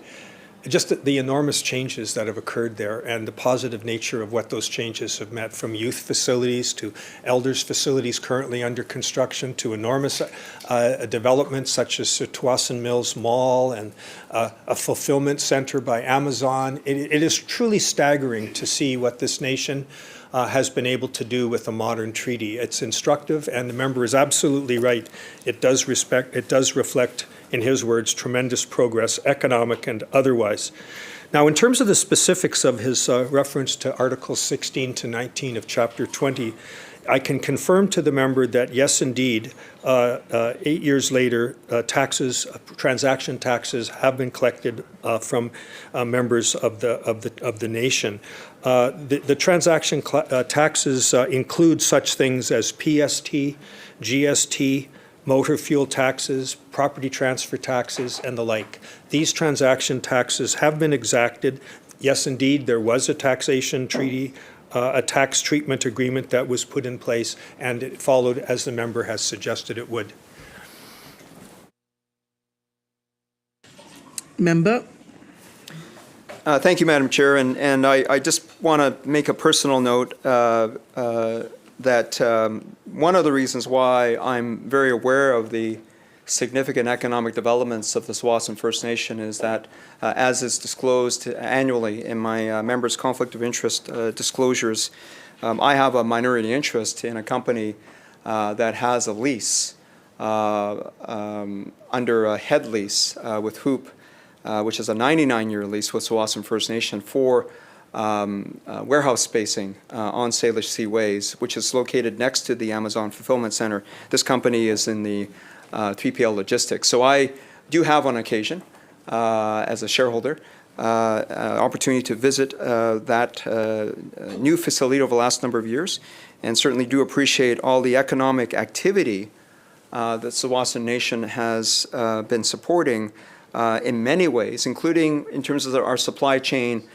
just the enormous changes that have occurred there and the positive nature of what those changes have meant, from youth facilities to elders facilities currently under construction to enormous developments such as Tsawwassen Mills Mall and a fulfillment center by Amazon. It is truly staggering to see what this nation has been able to do with a modern treaty. It's instructive, and the member is absolutely right. It does reflect, in his words, tremendous progress, economic and otherwise. Now, in terms of the specifics of his reference to Articles 16 to 19 of Chapter 20, I can confirm to the member that, yes, indeed, 8 years later, transaction taxes have been collected from members of the nation. The transaction taxes include such things as PST, GST, motor fuel taxes, property transfer taxes, and the like. These transaction taxes have been exacted. Yes, indeed, there was a taxation treaty, a tax treatment agreement that was put in place, and it followed as the member has suggested it would. Member? Thank you, Madam Chair. And I just want to make a personal note that one of the reasons why I'm very aware of the significant economic developments of the Tsawwassen First Nation is that, as is disclosed annually in my members' conflict of interest disclosures, I have a minority interest in a company that has a lease under a head lease with Hoop, which is a 99-year lease with Tsawwassen First Nation for warehouse spacing on Salish Seaways, which is located next to the Amazon Fulfillment Center. This company is in the 3PL logistics. So I do have on occasion, as a shareholder, opportunity to visit that new facility over the last number of years, and certainly do appreciate all the economic activity that Tsawwassen Nation has been supporting in many ways, including in terms of our supply chain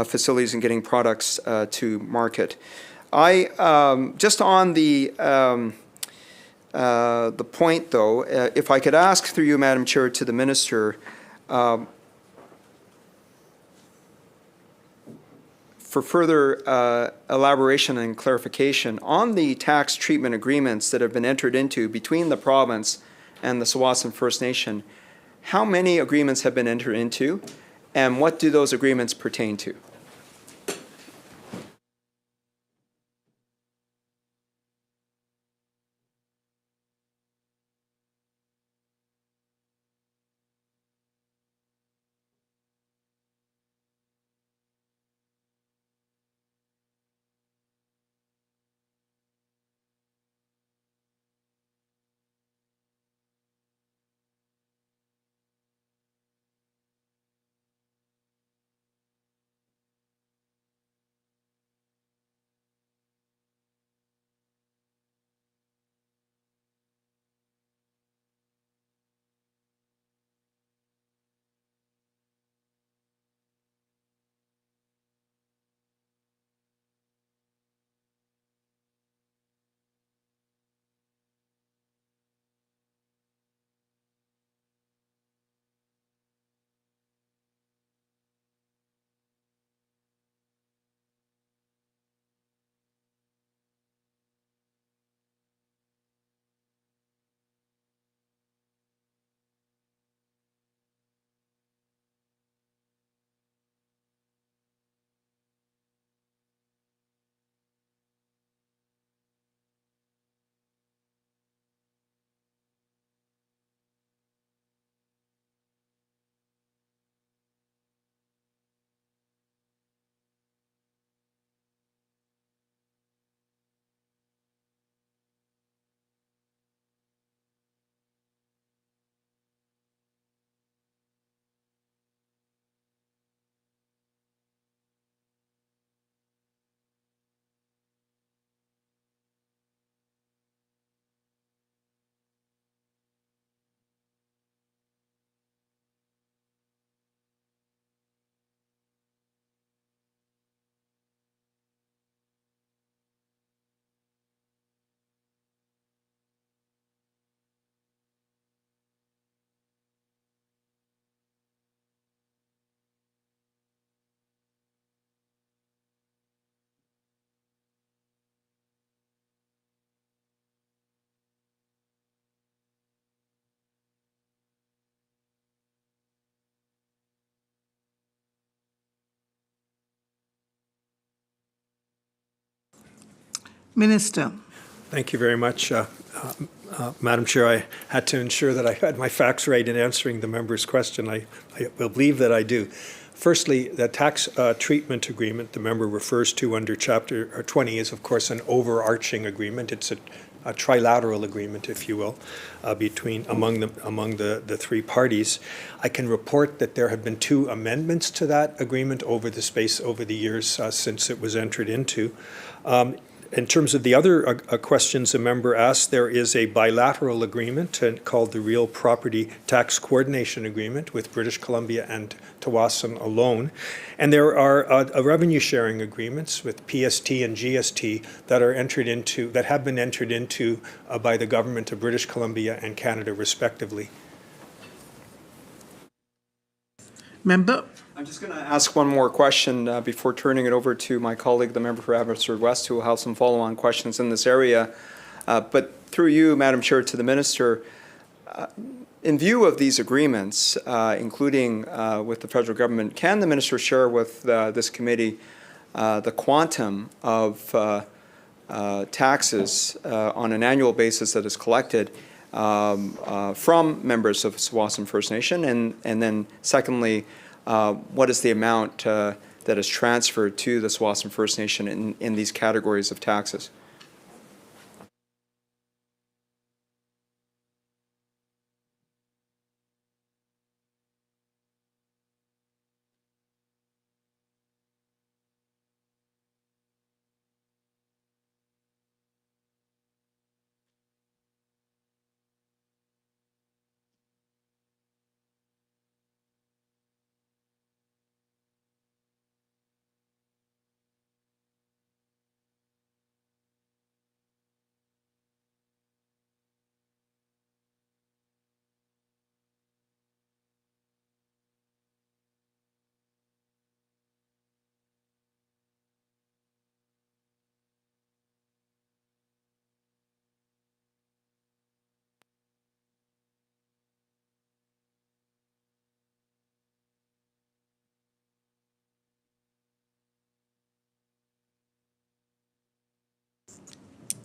facilities and getting products to market. Just on the point, though, if I could ask through you, Madam Chair, to the Minister, for further elaboration and clarification on the tax treatment agreements that have been entered into between the province and the Tsawwassen First Nation. How many agreements have been entered into, and what do those agreements pertain to? Minister. Thank you very much, Madam Chair. I had to ensure that I had my facts right in answering the member's question. I believe that I do. Firstly, the tax treatment agreement the member refers to under Chapter 20 is, of course, an overarching agreement. It's a trilateral agreement, if you will, among the three parties. I can report that there have been 2 amendments to that agreement over the years since it was entered into. In terms of the other questions the member asked, there is a bilateral agreement called the Real Property Tax Coordination Agreement with British Columbia and Tawasin alone. And there are revenue sharing agreements with PST and GST that have been entered into by the government of British Columbia and Canada, respectively. Member? I'm just going to ask one more question before turning it over to my colleague, the member for Abbotsford West, who will have some follow-on questions in this area. But through you, Madam Chair, to the Minister, in view of these agreements, including with the federal government, can the Minister share with this committee the quantum of taxes on an annual basis that is collected from members of Tsawwassen First Nation? And then secondly, what is the amount that is transferred to the Tsawwassen First Nation in these categories of taxes?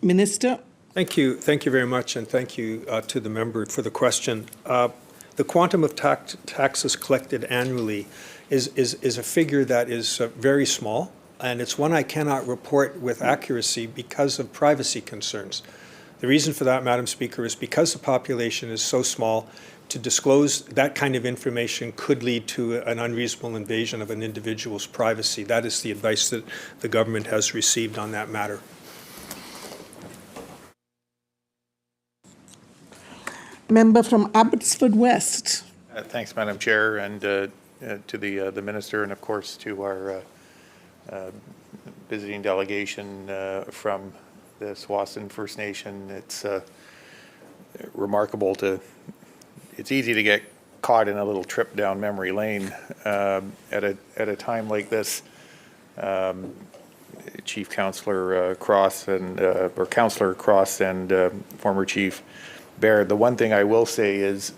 Minister? Thank you very much, and thank you to the member for the question. The quantum of taxes collected annually is a figure that is very small, and it's one I cannot report with accuracy because of privacy concerns. The reason for that, Madam Speaker, is because the population is so small, to disclose that kind of information could lead to an unreasonable invasion of an individual's privacy. That is the advice that the government has received on that matter. Member from Abbotsford West. Thanks, Madam Chair, and to the Minister, and of course to our visiting delegation from the Tsawwassen First Nation. It's remarkable it's easy to get caught in a little trip down memory lane at a time like this. Chief Councillor Cross or Councillor Cross and former Chief Baird. The one thing I will say is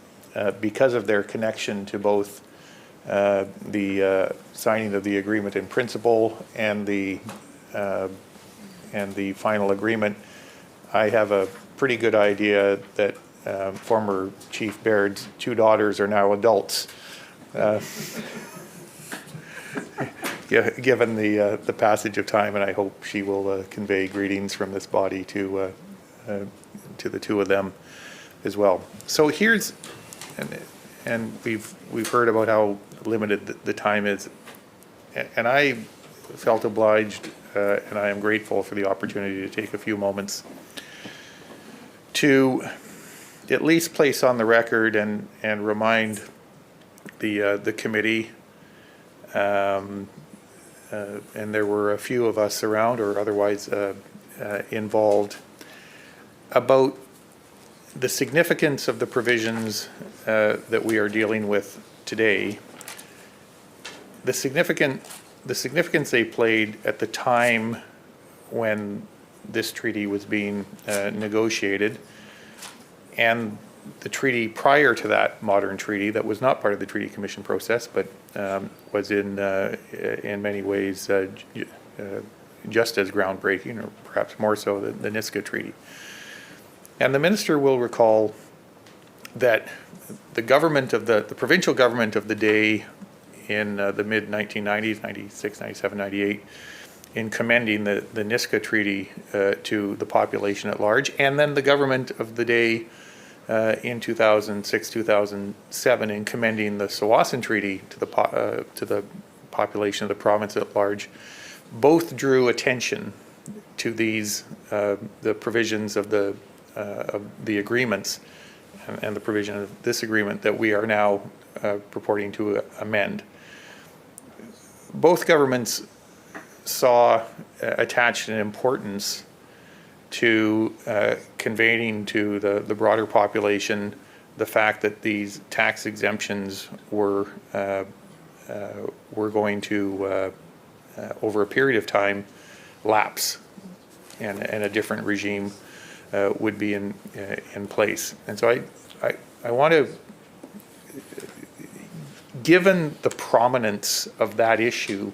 because of their connection to both the signing of the agreement in principle and the final agreement, I have a pretty good idea that former Chief Baird's 2 daughters are now adults, given the passage of time, and I hope she will convey greetings from this body to the 2 of them as well. So here's, and we've heard about how limited the time is, and I felt obliged, and I am grateful for the opportunity to take a few moments to at least place on the record and remind the committee, and there were a few of us around or otherwise involved, about the significance of the provisions that we are dealing with today, the significance they played at the time when this treaty was being negotiated, and the treaty prior to that modern treaty that was not part of the Treaty Commission process, but was in many ways just as groundbreaking, or perhaps more so, the Niska Treaty. And the Minister will recall that the government of the provincial government of the day in the mid-1990s, 96, 97, 98, in commending the Niska Treaty to the population at large, and then the government of the day in 2006, 2007 in commending the Tsawwassen Treaty to the population of the province at large. Both drew attention to these the provisions of the agreements and the provision of this agreement that we are now purporting to amend. Both governments saw attached an importance to conveying to the broader population the fact that these tax exemptions were going to, over a period of time, lapse, and a different regime would be in place. And so I want to, given the prominence of that issue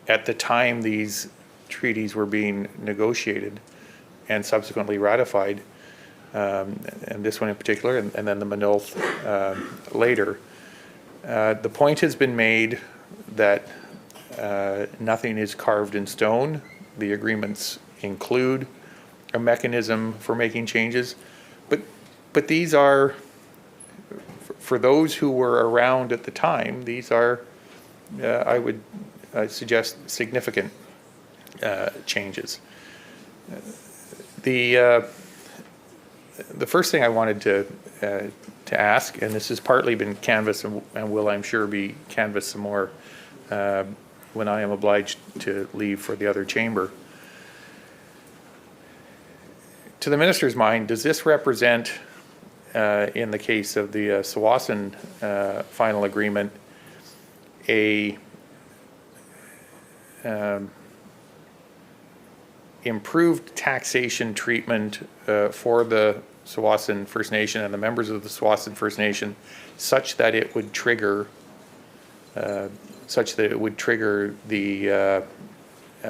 at the time these treaties were being negotiated and subsequently ratified, and this one in particular, and then the Manilth later, the point has been made that nothing is carved in stone. The agreements include a mechanism for making changes, but these are, for those who were around at the time, these are, I would suggest, significant changes. The first thing I wanted to ask, and this has partly been canvassed and will, I'm sure, be canvassed some more when I am obliged to leave for the other chamber. To the minister's mind, does this represent, in the case of the Tsawwassen final agreement, a improved taxation treatment for the Tsawwassen First Nation and the members of the Tsawwassen First Nation, such that it would trigger the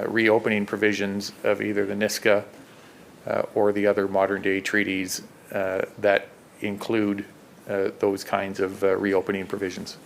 reopening provisions of either the Niska or the other modern day treaties that include those kinds of reopening provisions?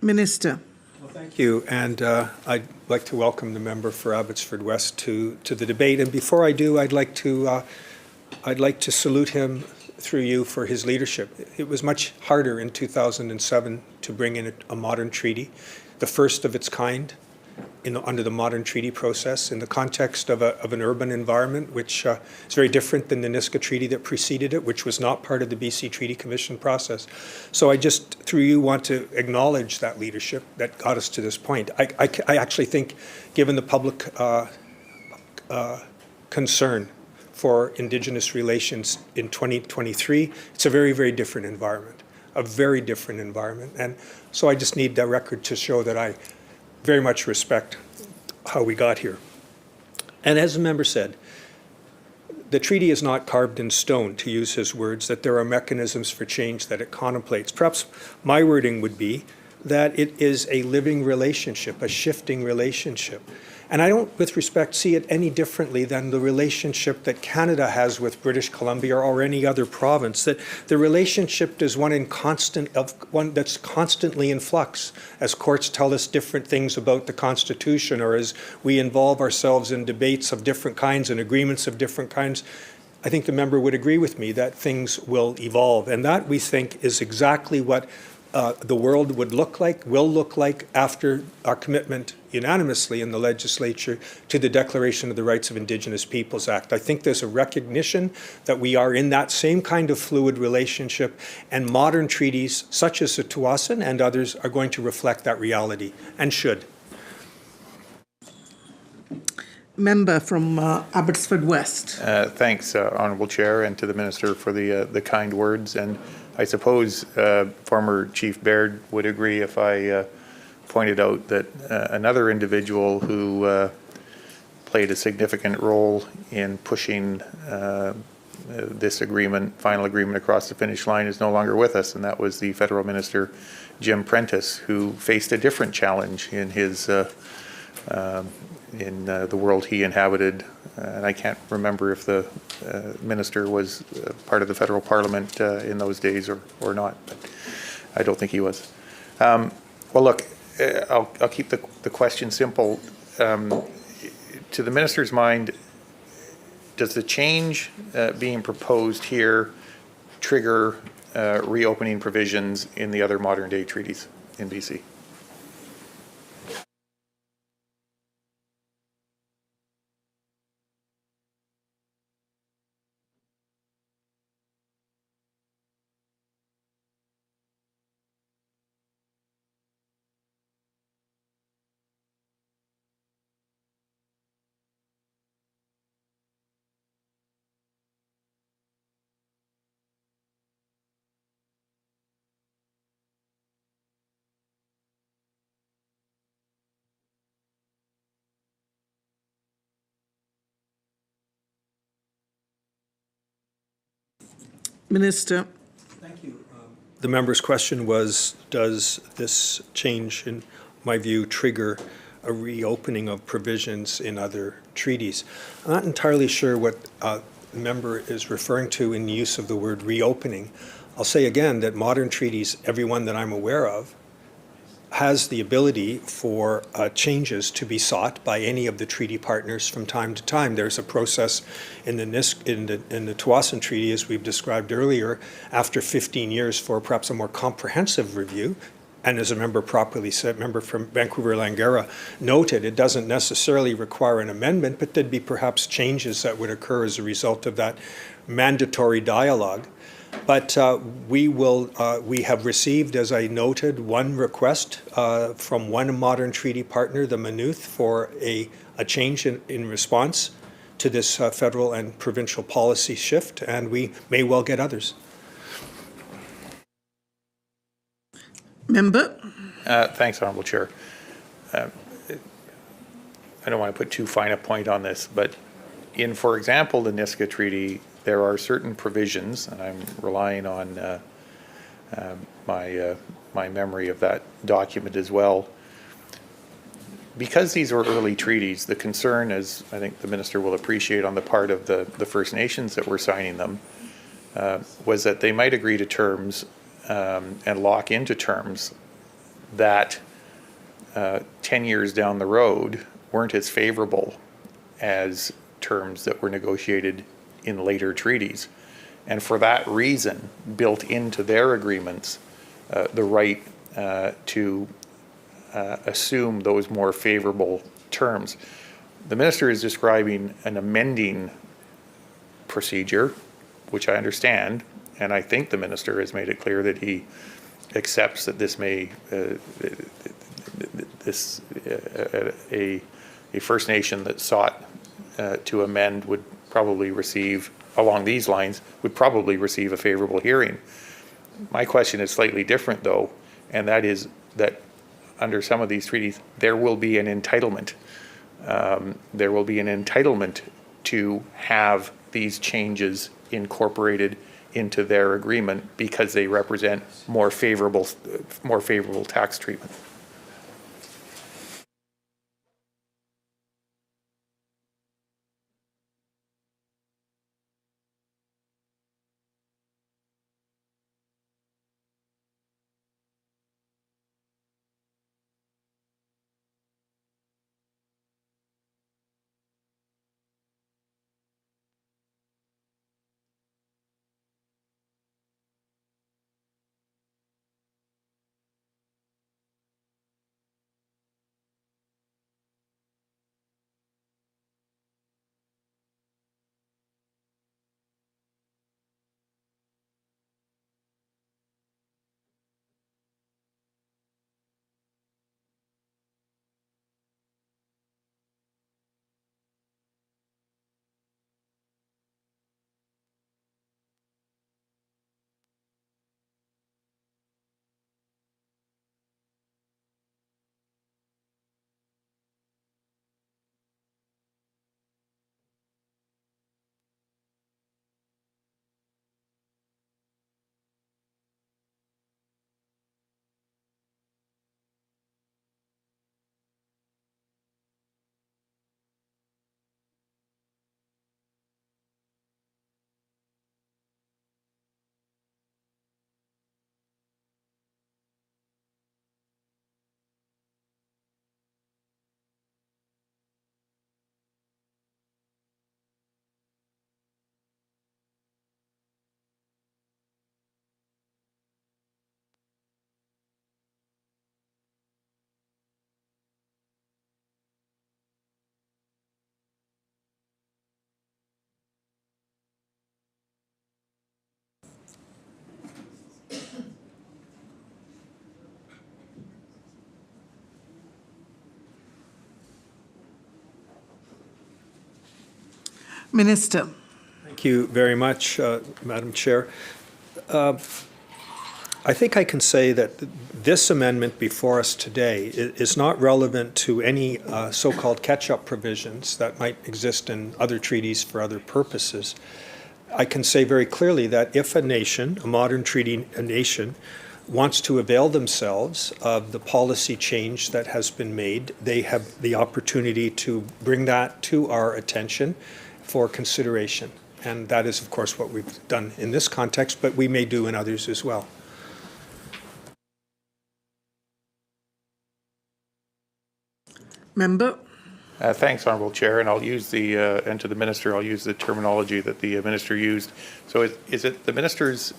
Minister. Well, thank you, and I'd like to welcome the member for Abbotsford West to the debate. And before I do, I'd like to salute him through you for his leadership. It was much harder in 2007 to bring in a modern treaty, the first of its kind under the modern treaty process in the context of an urban environment, which is very different than the Niska Treaty that preceded it, which was not part of the BC Treaty Commission process. So I just, through you, want to acknowledge that leadership that got us to this point. I actually think, given the public concern for Indigenous relations in 2023, it's a very, very different environment, a very different environment. And so I just need that record to show that I very much respect how we got here. And as the member said, the treaty is not carved in stone, to use his words, that there are mechanisms for change that it contemplates. Perhaps my wording would be that it is a living relationship, a shifting relationship. And I don't, with respect, see it any differently than the relationship that Canada has with British Columbia or any other province, that the relationship is one that's constantly in flux, as courts tell us different things about the Constitution, or as we involve ourselves in debates of different kinds and agreements of different kinds. I think the member would agree with me that things will evolve, and that, we think, is exactly what the world will look like after our commitment unanimously in the legislature to the Declaration of the Rights of Indigenous Peoples Act. I think there's a recognition that we are in that same kind of fluid relationship, and modern treaties such as the Tsawwassen and others are going to reflect that reality, and should. Member from Abbotsford West. Thanks, Honourable Chair, and to the Minister for the kind words. And I suppose former Chief Baird would agree if I pointed out that another individual who played a significant role in pushing this final agreement across the finish line is no longer with us, and that was the Federal Minister Jim Prentice, who faced a different challenge in his the world he inhabited. And I can't remember if the minister was part of the federal parliament in those days or not, but I don't think he was. Well, look, I'll keep the question simple. To the minister's mind, does the change being proposed here trigger reopening provisions in the other modern day treaties in BC? Minister. Thank you. The member's question was, does this change, in my view, trigger a reopening of provisions in other treaties? I'm not entirely sure what the member is referring to in the use of the word reopening. I'll say again that modern treaties, every one that I'm aware of, has the ability for changes to be sought by any of the treaty partners from time to time. There's a process in the Tsawwassen Treaty, as we've described earlier, after 15 years for perhaps a more comprehensive review. And as a member properly said, member from Vancouver-Langara noted, it doesn't necessarily require an amendment, but there'd be perhaps changes that would occur as a result of that mandatory dialogue. But we have received, as I noted, one request from one modern treaty partner, the Maynooth, for a change in response to this federal and provincial policy shift, and we may well get others. Member. Thanks, Honourable Chair. I don't want to put too fine a point on this, but in, for example, the Niska Treaty, there are certain provisions, and I'm relying on my memory of that document as well. Because these are early treaties, the concern, as I think the Minister will appreciate on the part of the First Nations that were signing them, was that they might agree to terms and lock into terms that 10 years down the road weren't as favorable as terms that were negotiated in later treaties. And for that reason, built into their agreements, the right to assume those more favorable terms. The Minister is describing an amending procedure, which I understand, and I think the Minister has made it clear that he accepts that this may, a First Nation that sought to amend would probably receive, along these lines, would probably receive a favorable hearing. My question is slightly different though, and that is that under some of these treaties, there will be an entitlement. There will be an entitlement to have these changes incorporated into their agreement because they represent more favorable tax treatment. Minister. Thank you very much, Madam Chair. I think I can say that this amendment before us today is not relevant to any so-called catch-up provisions that might exist in other treaties for other purposes. I can say very clearly that if a nation, a modern treaty nation, wants to avail themselves of the policy change that has been made, they have the opportunity to bring that to our attention for consideration. And that is, of course, what we've done in this context, but we may do in others as well. Member. Thanks, Honourable Chair, and I'll use the, and to the Minister, I'll use the terminology that the Minister used. So is it the Minister's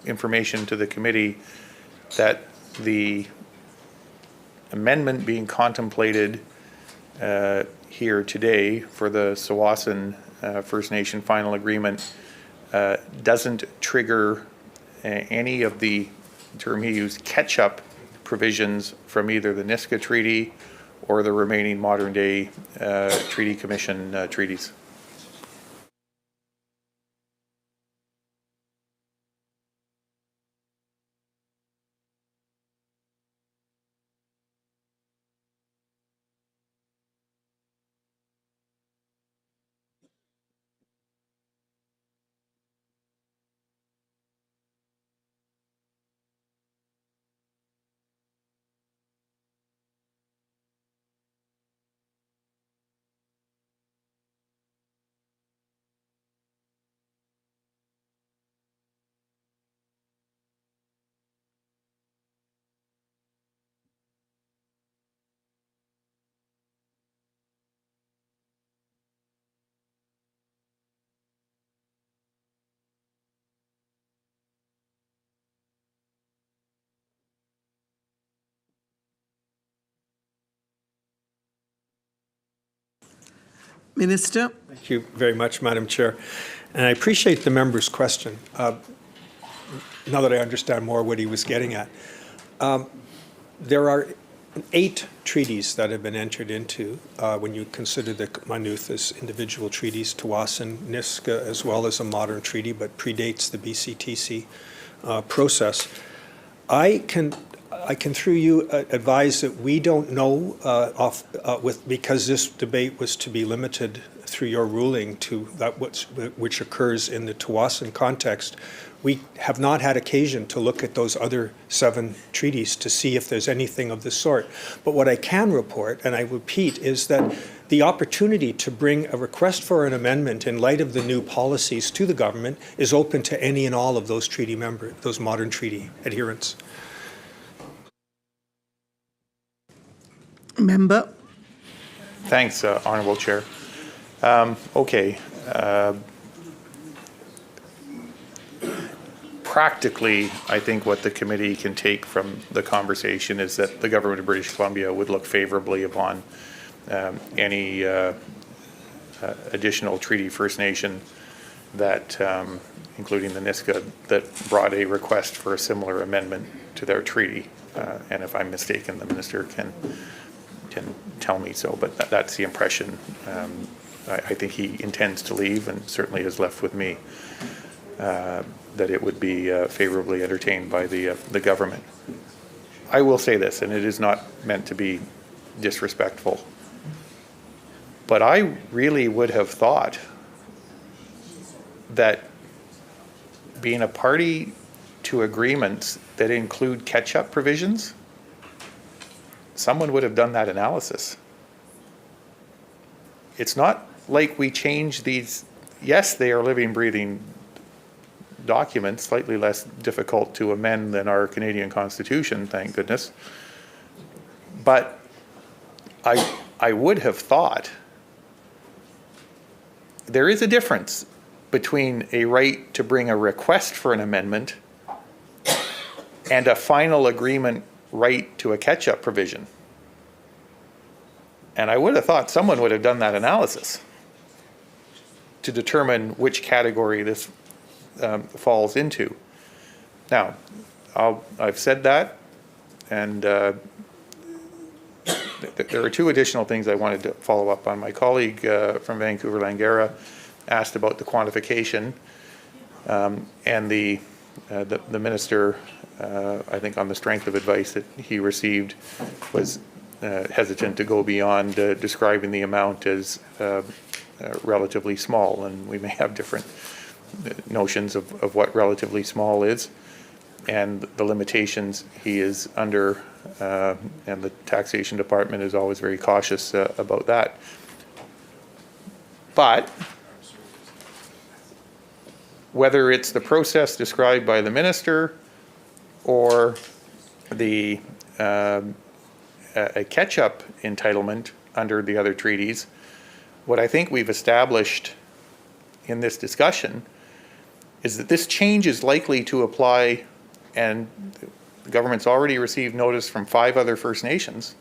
information to the committee that the amendment being contemplated here today for the Tsawwassen First Nation final agreement doesn't trigger any of the term he used, catch-up provisions from either the Niska Treaty or the remaining modern-day Treaty Commission treaties? Minister. Thank you very much, Madam Chair. And I appreciate the member's question, now that I understand more what he was getting at. There are 8 treaties that have been entered into when you consider the Maynooth as individual treaties, Tsawwassen, Niska, as well as a modern treaty, but predates the BCTC process. I can through you advise that we don't know because this debate was to be limited through your ruling to that which occurs in the Tsawwassen context. We have not had occasion to look at those other 7 treaties to see if there's anything of the sort. But what I can report, and I repeat, is that the opportunity to bring a request for an amendment in light of the new policies to the government is open to any and all of those treaty members, those modern treaty adherents. Member. Thanks, Honourable Chair. Okay. Practically, I think what the committee can take from the conversation is that the government of British Columbia would look favorably upon any additional treaty First Nation that, including the Niska, that brought a request for a similar amendment to their treaty. And if I'm mistaken, the Minister can tell me so, but that's the impression. I think he intends to leave and certainly has left with me that it would be favorably entertained by the government. I will say this, and it is not meant to be disrespectful, but I really would have thought that being a party to agreements that include catch-up provisions, someone would have done that analysis. It's not like we change these. Yes, they are living, breathing documents, slightly less difficult to amend than our Canadian Constitution, thank goodness. But I would have thought there is a difference between a right to bring a request for an amendment and a final agreement right to a catch-up provision. And I would have thought someone would have done that analysis to determine which category this falls into. Now, I've said that, and there are two additional things I wanted to follow up on. My colleague from Vancouver Langara asked about the quantification, and the minister, I think on the strength of advice that he received, was hesitant to go beyond describing the amount as relatively small, and we may have different notions of what relatively small is and the limitations he is under, and the taxation department is always very cautious about that. But whether it's the process described by the minister or the a catch-up entitlement under the other treaties, what I think we've established in this discussion is that this change is likely to apply, and the government's already received notice from 5 other First Nations.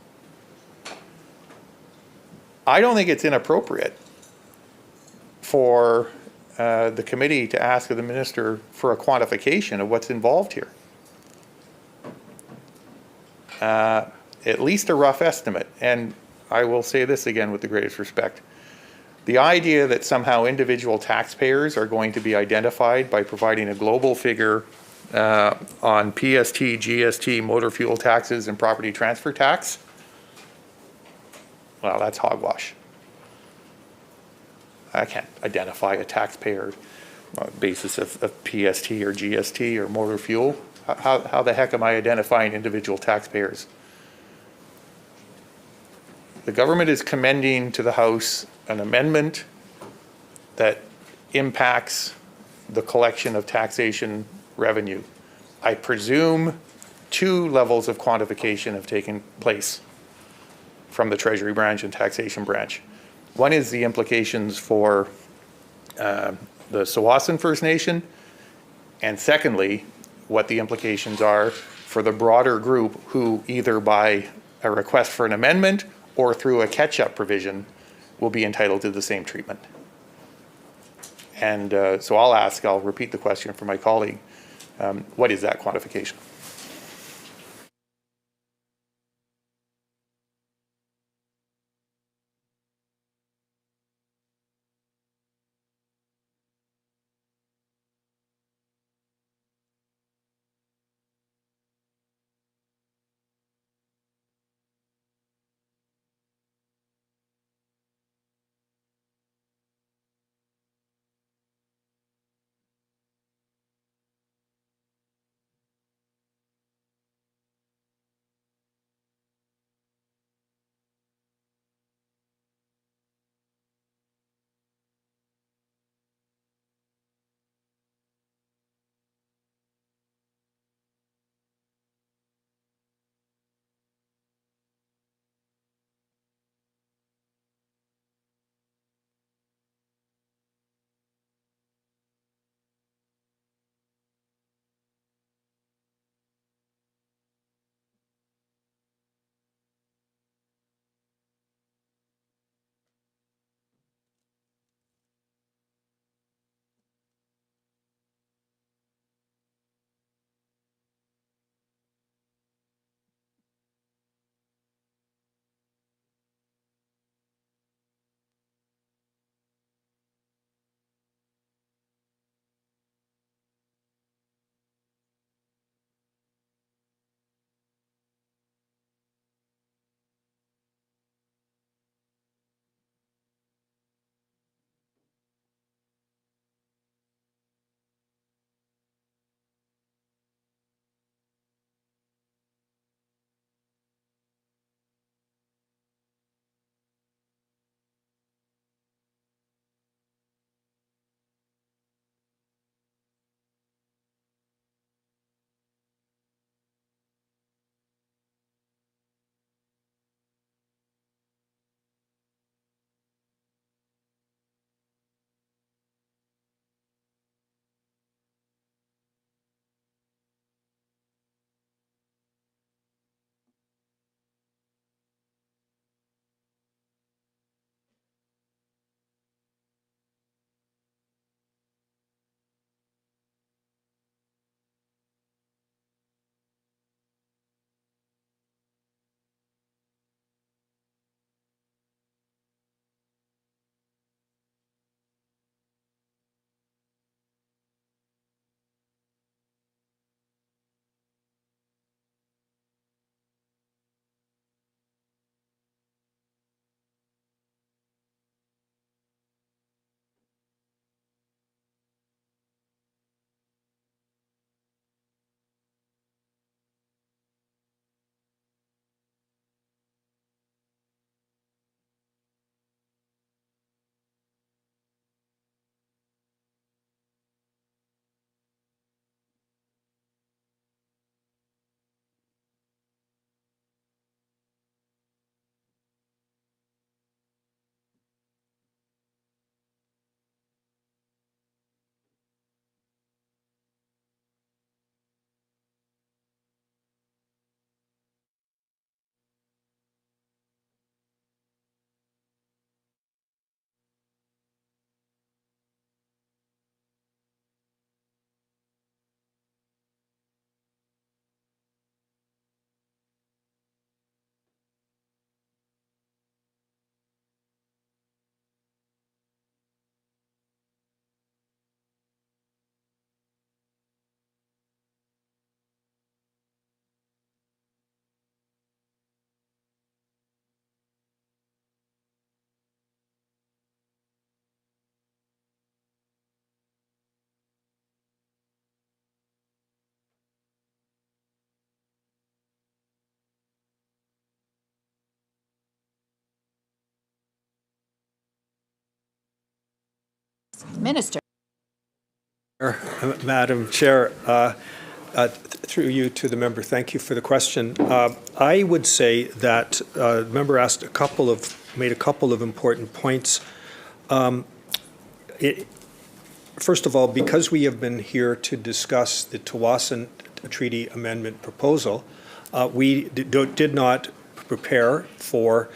I don't think it's inappropriate for the committee to ask of the minister for a quantification of what's involved here. At least a rough estimate. And I will say this again with the greatest respect. The idea that somehow individual taxpayers are going to be identified by providing a global figure on PST, GST, motor fuel taxes, and property transfer tax, well, that's hogwash. I can't identify a taxpayer on the basis of PST or GST or motor fuel. How the heck am I identifying individual taxpayers? The government is commending to the House an amendment that impacts the collection of taxation revenue. I presume 2 levels of quantification have taken place from the Treasury branch and taxation branch. One is the implications for the Tsawwassen First Nation, and secondly, what the implications are for the broader group who either by a request for an amendment or through a catch-up provision will be entitled to the same treatment. And so I'll repeat the question for my colleague. What is that quantification? Minister. Madam Chair, through you to the member, thank you for the question. I would say that the member made a couple of important points. First of all, because we have been here to discuss the Tsawwassen Treaty Amendment proposal, we did not prepare for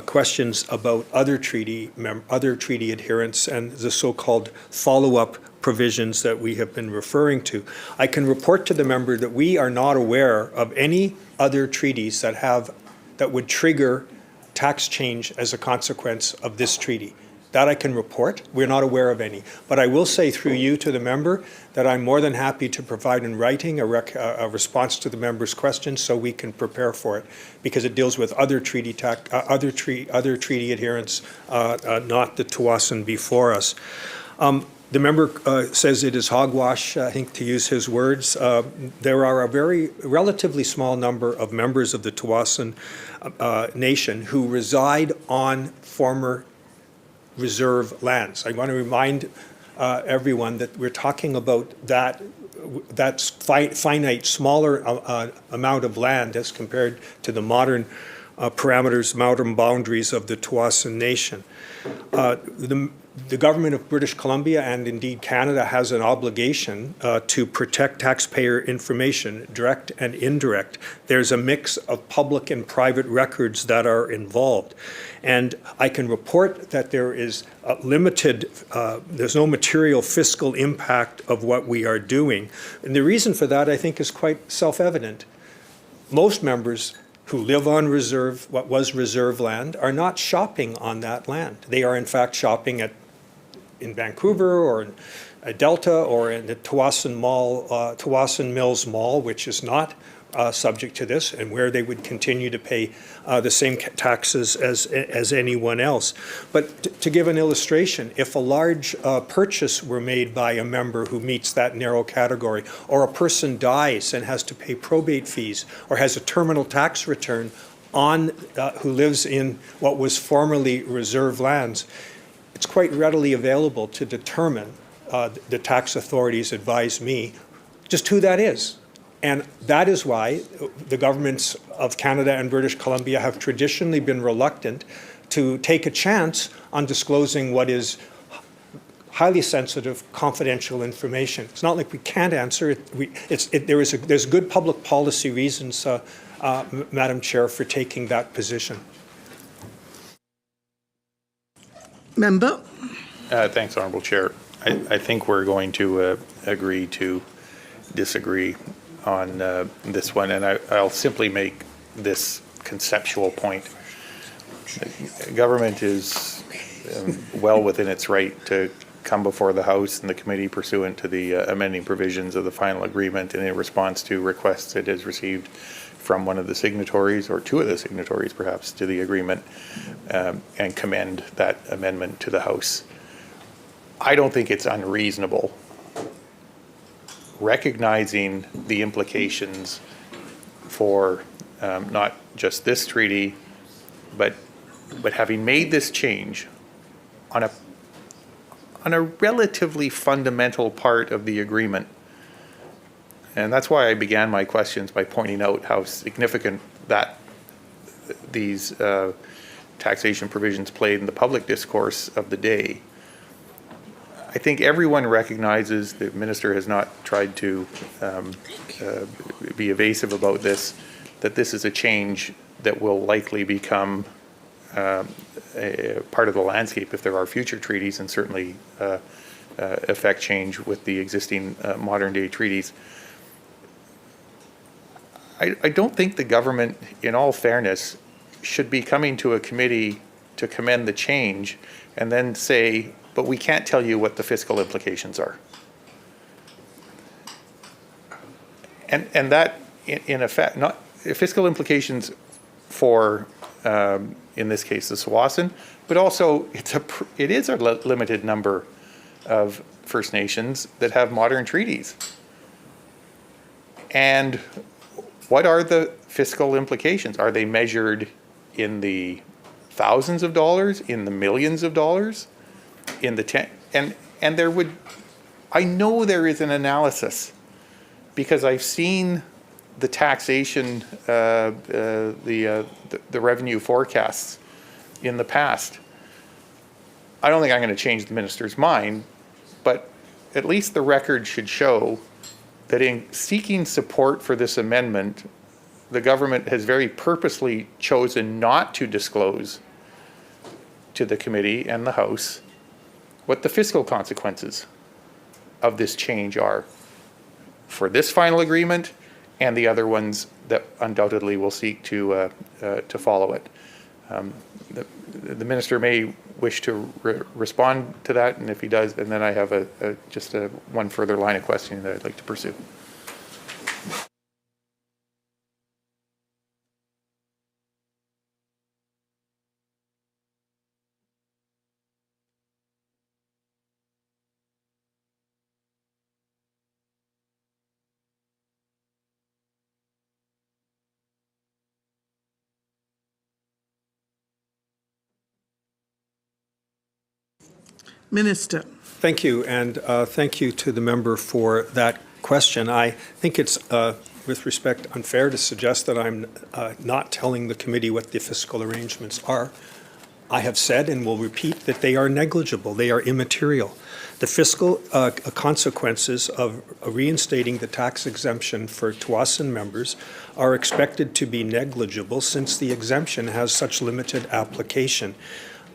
questions about other treaty adherence and the so-called follow-up provisions that we have been referring to. I can report to the member that we are not aware of any other treaties that would trigger tax change as a consequence of this treaty. That I can report. We're not aware of any. But I will say through you to the member that I'm more than happy to provide in writing a response to the member's question so we can prepare for it, because it deals with other treaty adherence, not the Tsawwassen before us. The member says it is hogwash, I think, to use his words. There are a relatively small number of members of the Tsawwassen nation who reside on former reserve lands. I want to remind everyone that we're talking about that's finite, smaller amount of land as compared to the modern modern boundaries of the Tsawwassen nation. The government of British Columbia and indeed Canada has an obligation to protect taxpayer information, direct and indirect. There's a mix of public and private records that are involved. And I can report that there is there's no material fiscal impact of what we are doing. And the reason for that, I think, is quite self-evident. Most members who live on what was reserve land are not shopping on that land. They are in fact shopping in Vancouver or in Delta or in the Tsawwassen Mills Mall, which is not subject to this, and where they would continue to pay the same taxes as anyone else. But to give an illustration, if a large purchase were made by a member who meets that narrow category, or a person dies and has to pay probate fees, or has a terminal tax return who lives in what was formerly reserve lands, it's quite readily available to determine, the tax authorities advise me, just who that is. And that is why the governments of Canada and British Columbia have traditionally been reluctant to take a chance on disclosing what is highly sensitive, confidential information. It's not like we can't answer it. There's good public policy reasons, Madam Chair, for taking that position. Member? Thanks, Honourable Chair. I think we're going to agree to disagree on this one, and I'll simply make this conceptual point. The government is well within its right to come before the House and the committee pursuant to the amending provisions of the final agreement and in response to requests it has received from one of the signatories, or two of the signatories perhaps, to the agreement, and commend that amendment to the House. I don't think it's unreasonable, recognizing the implications for not just this treaty, but having made this change on a relatively fundamental part of the agreement. And that's why I began my questions by pointing out how significant that these taxation provisions played in the public discourse of the day. I think everyone recognizes, the Minister has not tried to be evasive about this, that this is a change that will likely become a part of the landscape if there are future treaties, and certainly affect change with the existing modern day treaties. I don't think the government, in all fairness, should be coming to a committee to commend the change and then say, but we can't tell you what the fiscal implications are. And that, in effect, not fiscal implications for, in this case, the Tsawwassen, but also it is a limited number of First Nations that have modern treaties. And what are the fiscal implications? Are they measured in the thousands of dollars, in the millions of dollars, in the And I know there is an analysis because I've seen the taxation, the revenue forecasts in the past. I don't think I'm going to change the minister's mind, but at least the record should show that in seeking support for this amendment, the government has very purposely chosen not to disclose to the committee and the House what the fiscal consequences of this change are for this final agreement and the other ones that undoubtedly will seek to follow it. The minister may wish to respond to that, and if he does, and then I have just one further line of questioning that I'd like to pursue. Minister. Thank you, and thank you to the member for that question. I think it's, with respect, unfair to suggest that I'm not telling the committee what the fiscal arrangements are. I have said and will repeat that they are negligible, they are immaterial. The fiscal consequences of reinstating the tax exemption for Tsawwassen members are expected to be negligible since the exemption has such limited application.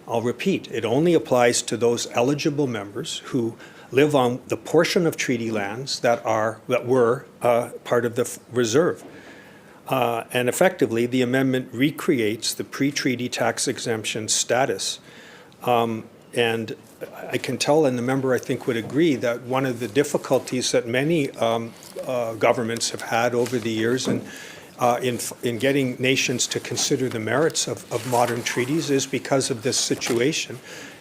I'll repeat, it only applies to those eligible members who live on the portion of treaty lands that were part of the reserve. And effectively, the amendment recreates the pre-treaty tax exemption status. And I can tell, and the member I think would agree, that one of the difficulties that many governments have had over the years in getting nations to consider the merits of modern treaties is because of this situation.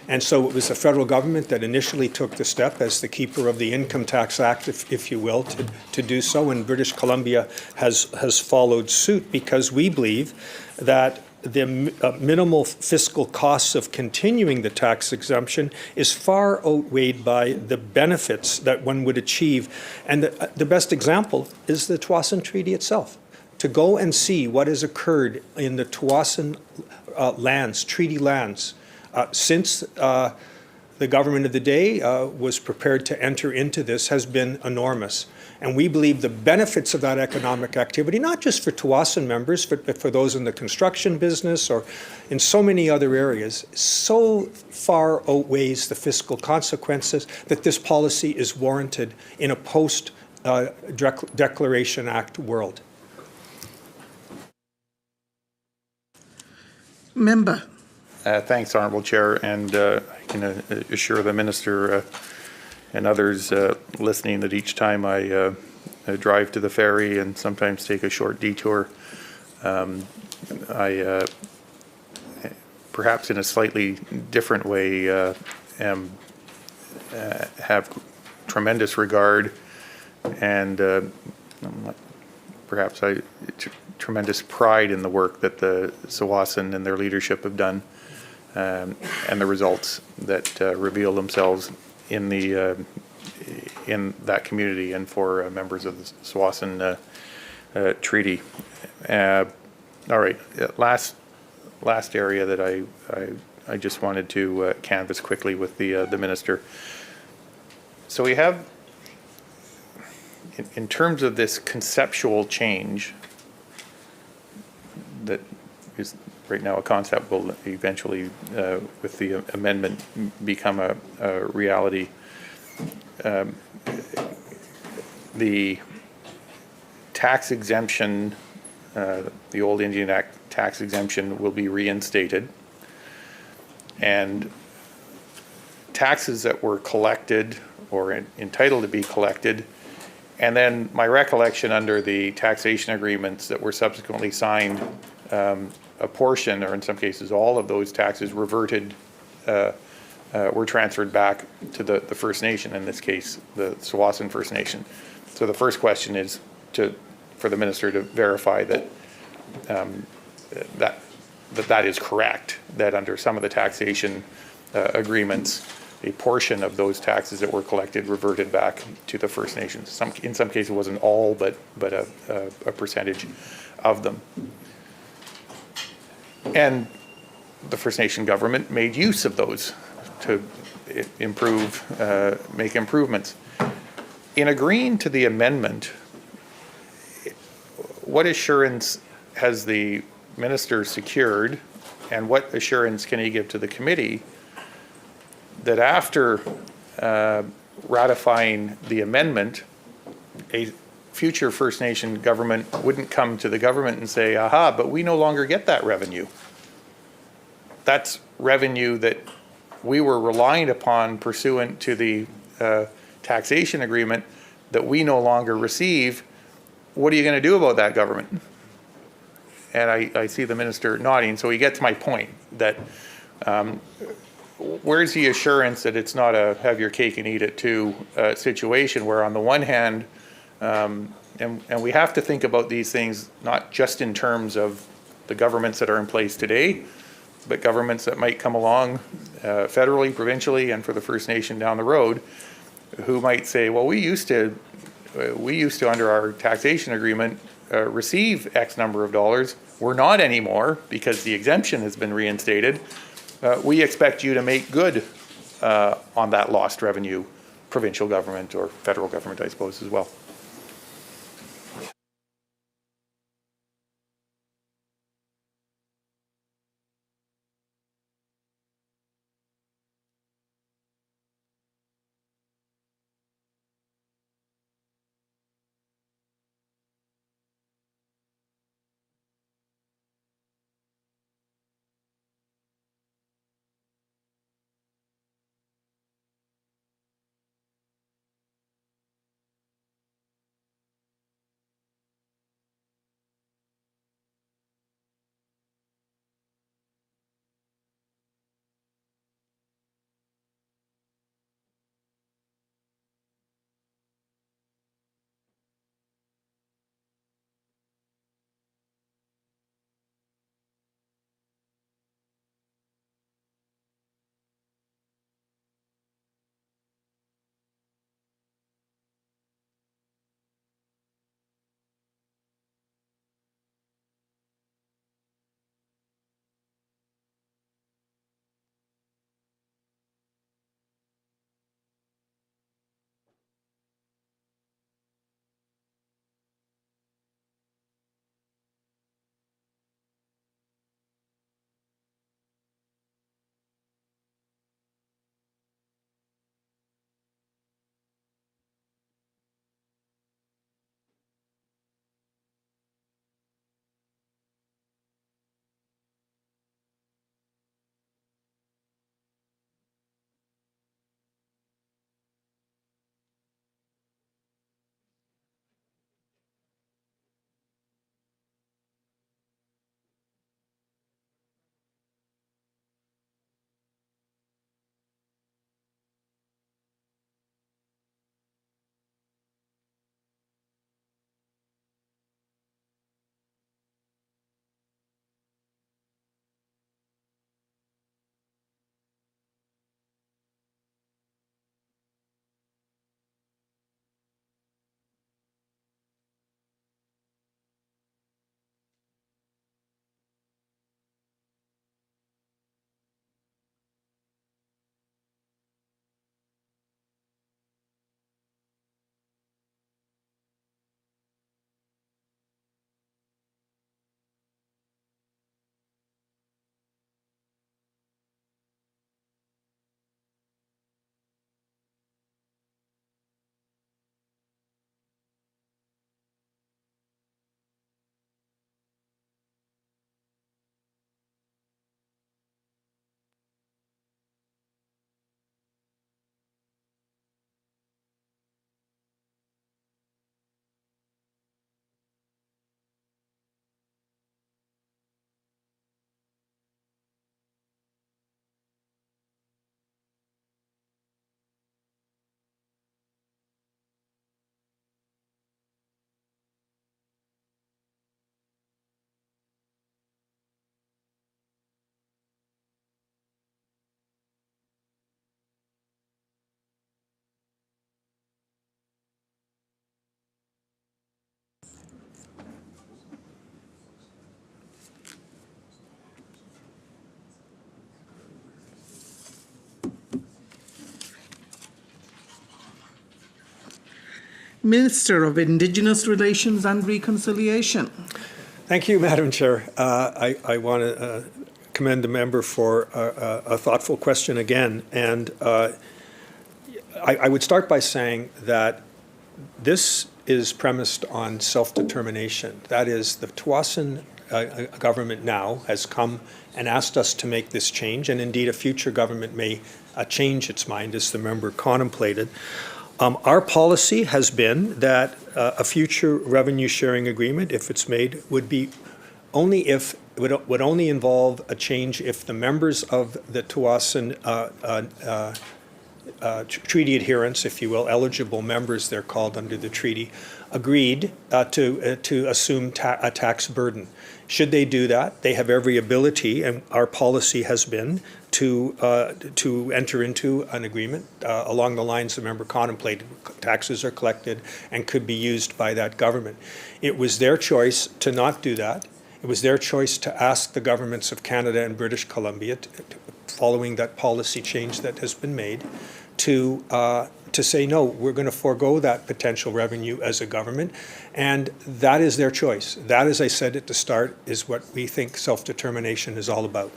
And so it was the federal government that initially took the step as the keeper of the Income Tax Act, if you will, to do so, and British Columbia has followed suit because we believe that the minimal fiscal costs of continuing the tax exemption is far outweighed by the benefits that one would achieve. And the best example is the Tsawwassen Treaty itself. To go and see what has occurred in the Tsawwassen lands, treaty lands, since the government of the day was prepared to enter into this has been enormous. And we believe the benefits of that economic activity, not just for Tsawwassen members, but for those in the construction business or in so many other areas, so far outweighs the fiscal consequences that this policy is warranted in a post-Declaration Act world. Member. Thanks, Honourable Chair, and I can assure the Minister and others listening that each time I drive to the ferry and sometimes take a short detour, I, perhaps in a slightly different way, have tremendous regard and perhaps tremendous pride in the work that the Tsawwassen and their leadership have done, and the results that reveal themselves in that community and for members of the Tsawwassen Treaty. All right, last area that I just wanted to canvass quickly with the minister. So we have, in terms of this conceptual change that is right now a concept, will eventually, with the amendment, become a reality. The tax exemption, the old Indian Act tax exemption, will be reinstated, and taxes that were collected or entitled to be collected, and then my recollection under the taxation agreements that were subsequently signed, a portion, or in some cases all of those taxes reverted, were transferred back to the First Nation, in this case the Tsawwassen First Nation. So the first question is for the minister to verify that that is correct, that under some of the taxation agreements a portion of those taxes that were collected reverted back to the First Nations. In some cases, it wasn't all, but a percentage of them. And the First Nation government made use of those to make improvements. In agreeing to the amendment, what assurance has the minister secured, and what assurance can he give to the committee that after ratifying the amendment, a future First Nation government wouldn't come to the government and say, aha, but we no longer get that revenue. That's revenue that we were relying upon pursuant to the taxation agreement that we no longer receive. What are you going to do about that, government? And I see the minister nodding, so he gets my point that where's the assurance that it's not a have your cake and eat it too situation where on the one hand, and we have to think about these things not just in terms of the governments that are in place today, but governments that might come along federally, provincially, and for the First Nation down the road, who might say, well, we used to under our taxation agreement receive X number of dollars. We're not anymore because the exemption has been reinstated. We expect you to make good on that lost revenue, provincial government or federal government, I suppose, as well. Minister of Indigenous Relations and Reconciliation. Thank you, Madam Chair. I want to commend the member for a thoughtful question again. And I would start by saying that this is premised on self-determination. That is, the Tsawwassen government now has come and asked us to make this change, and indeed a future government may change its mind, as the member contemplated. Our policy has been that a future revenue sharing agreement, if it's made, would be only if would only involve a change if the members of the Tsawwassen treaty adherents, if you will, eligible members, they're called under the treaty, agreed to assume a tax burden. Should they do that, they have every ability, and our policy has been to enter into an agreement along the lines the member contemplated. Taxes are collected and could be used by that government. It was their choice to not do that. It was their choice to ask the governments of Canada and British Columbia, following that policy change that has been made, to say, no, we're going to forego that potential revenue as a government, and that is their choice. That, as I said at the start, is what we think self-determination is all about.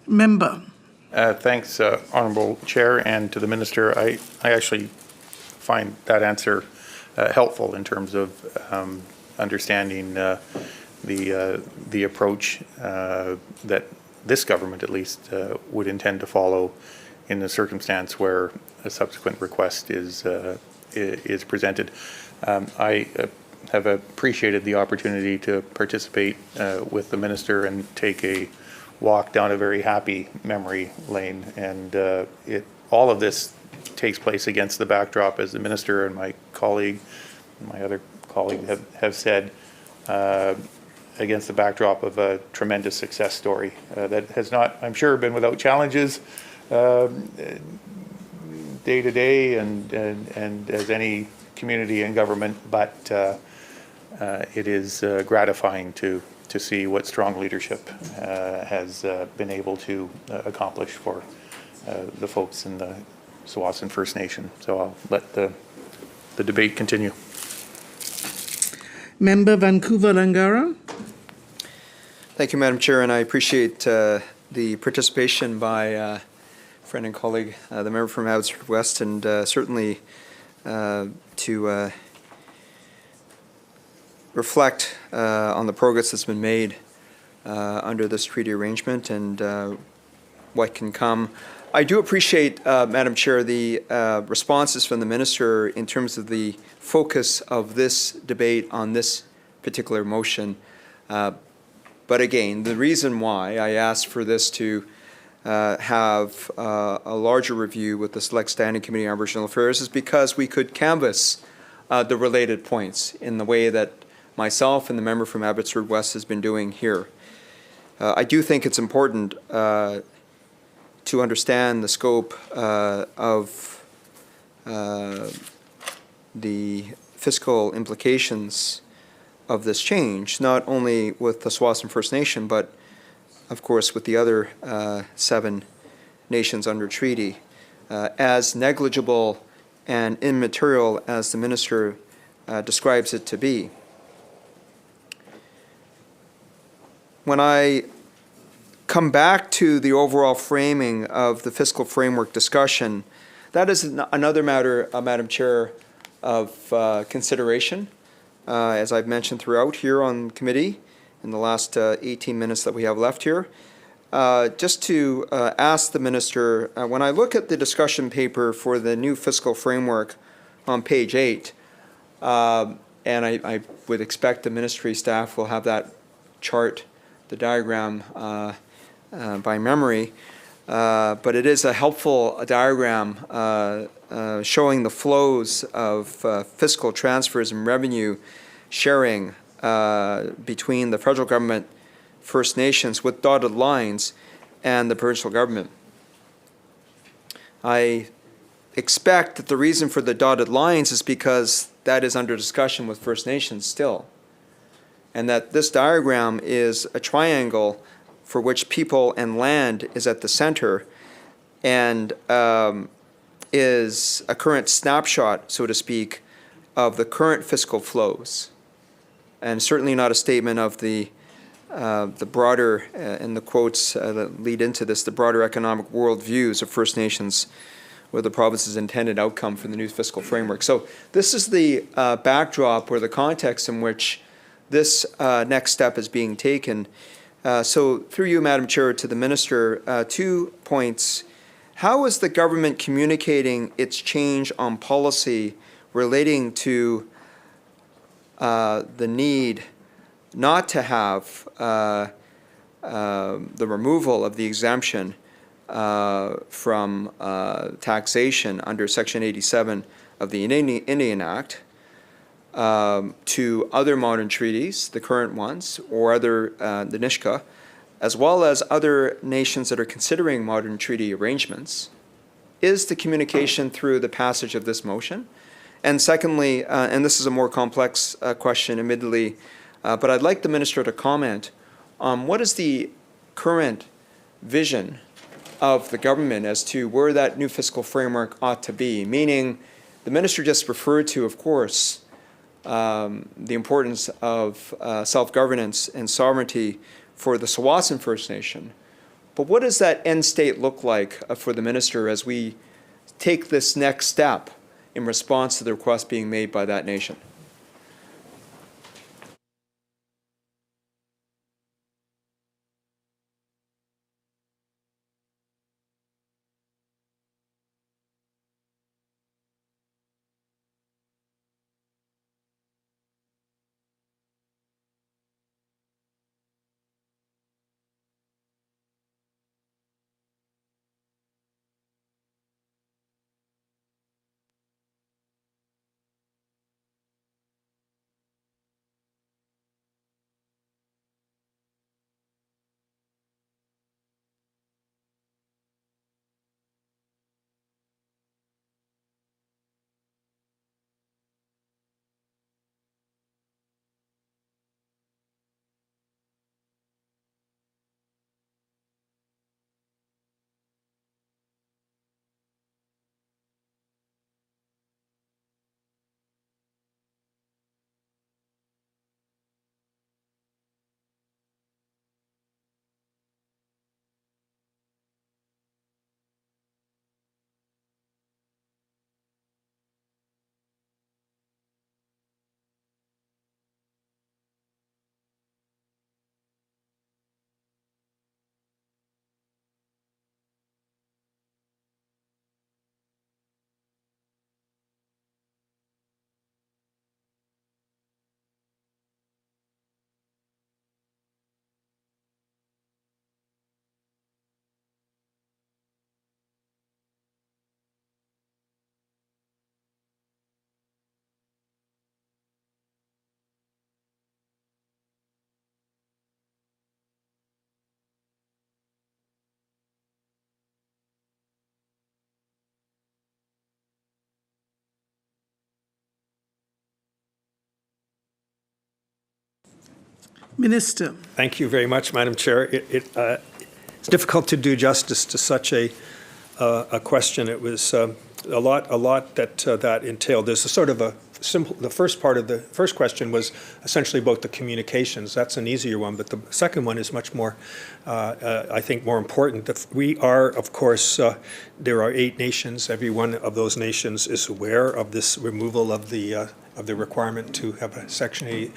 Member. Thanks, Honourable Chair, and to the Minister. I actually find that answer helpful in terms of understanding the approach that this government, at least, would intend to follow in the circumstance where a subsequent request is presented. I have appreciated the opportunity to participate with the Minister and take a walk down a very happy memory lane, and all of this takes place against the backdrop, as the Minister and my other colleague have said, against the backdrop of a tremendous success story that has not, I'm sure, been without challenges day to day and as any community and government, but it is gratifying to see what strong leadership has been able to accomplish for the folks in the Tsawwassen First Nation. So I'll let the debate continue. Member Vancouver-Langara. Thank you, Madam Chair, and I appreciate the participation by friend and colleague, the member from Abbotsford West, and certainly to reflect on the progress that's been made under this treaty arrangement and what can come. I do appreciate, Madam Chair, the responses from the Minister in terms of the focus of this debate on this particular motion. But again, the reason why I asked for this to have a larger review with the Select Standing Committee on Aboriginal Affairs is because we could canvass the related points in the way that myself and the member from Abbotsford West has been doing here. I do think it's important to understand the scope of the fiscal implications of this change, not only with the Tsawwassen First Nation, but of course with the other 7 nations under treaty, as negligible and immaterial as the Minister describes it to be. When I come back to the overall framing of the fiscal framework discussion, that is another matter, Madam Chair, of consideration, as I've mentioned throughout here on committee in the last 18 minutes that we have left here. Just to ask the Minister, when I look at the discussion paper for the new fiscal framework on page 8, and I would expect the ministry staff will have that chart, the diagram, by memory, but it is a helpful diagram showing the flows of fiscal transfers and revenue sharing between the federal government, First Nations with dotted lines, and the provincial government. I expect that the reason for the dotted lines is because that is under discussion with First Nations still, and that this diagram is a triangle for which people and land is at the center, and is a current snapshot, so to speak, of the current fiscal flows, and certainly not a statement of the broader, and the quotes that lead into this, the broader economic worldviews of First Nations with the province's intended outcome for the new fiscal framework. So this is the backdrop or the context in which this next step is being taken. So through you, Madam Chair, to the Minister, 2 points. How is the government communicating its change on policy relating to the need not to have the removal of the exemption from taxation under Section 87 of the Indian Act to other modern treaties, the current ones, or other, the Nishka, as well as other nations that are considering modern treaty arrangements? Is the communication through the passage of this motion? And secondly, and this is a more complex question, admittedly, but I'd like the Minister to comment on what is the current vision of the government as to where that new fiscal framework ought to be, meaning the Minister just referred to, of course, the importance of self-governance and sovereignty for the Tsawwassen First Nation. But what does that end state look like for the Minister as we take this next step in response to the request being made by that nation? Minister. Thank you very much, Madam Chair. It's difficult to do justice to such a question. It was a lot that entailed. There's a sort of a simple. The first part of the first question was essentially about the communications. That's an easier one, but the second one is much more, I think, more important. We are, of course, there are 8 nations. Every one of those nations is aware of this removal of the requirement to have a Section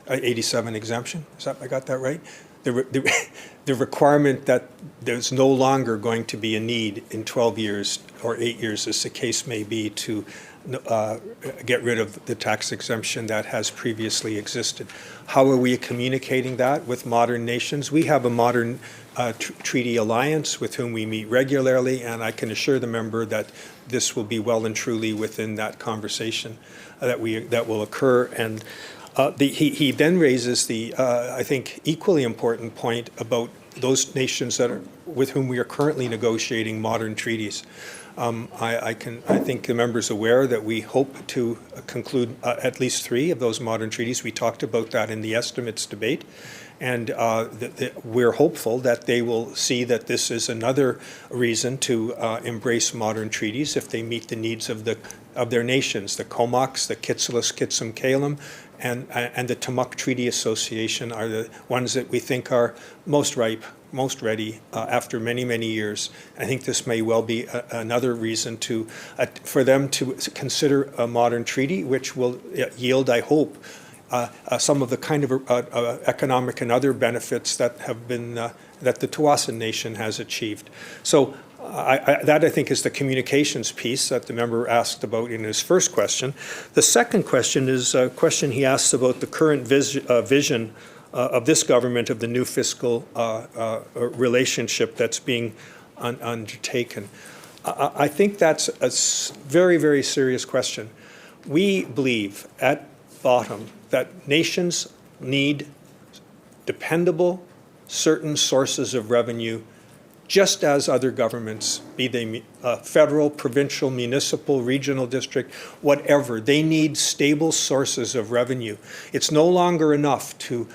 87 exemption. I got that right? The requirement that there's no longer going to be a need in 12 years or 8 years, as the case may be, to get rid of the tax exemption that has previously existed. How are we communicating that with modern nations? We have a modern treaty alliance with whom we meet regularly, and I can assure the member that this will be well and truly within that conversation that will occur. And he then raises the, I think, equally important point about those nations with whom we are currently negotiating modern treaties. I think the member's aware that we hope to conclude at least 3 of those modern treaties. We talked about that in the estimates debate, And we're hopeful that they will see that this is another reason to embrace modern treaties if they meet the needs of their nations. The Comox, the Kitsilus, Kitsum, Kalem, and the Tumuk Treaty Association are the ones that we think are most ripe, most ready after many, many years. I think this may well be another reason for them to consider a modern treaty, which will yield, I hope, some of the kind of economic and other benefits that have been that the Tawasan Nation has achieved. So that, I think, is the communications piece that the member asked about in his first question. The second question is a question he asks about the current vision of this government of the new fiscal relationship that's being undertaken. I think that's a very, very serious question. We believe at bottom that nations need dependable, certain sources of revenue, just as other governments, be they federal, provincial, municipal, regional district, whatever. They need stable sources of revenue. It's no longer enough to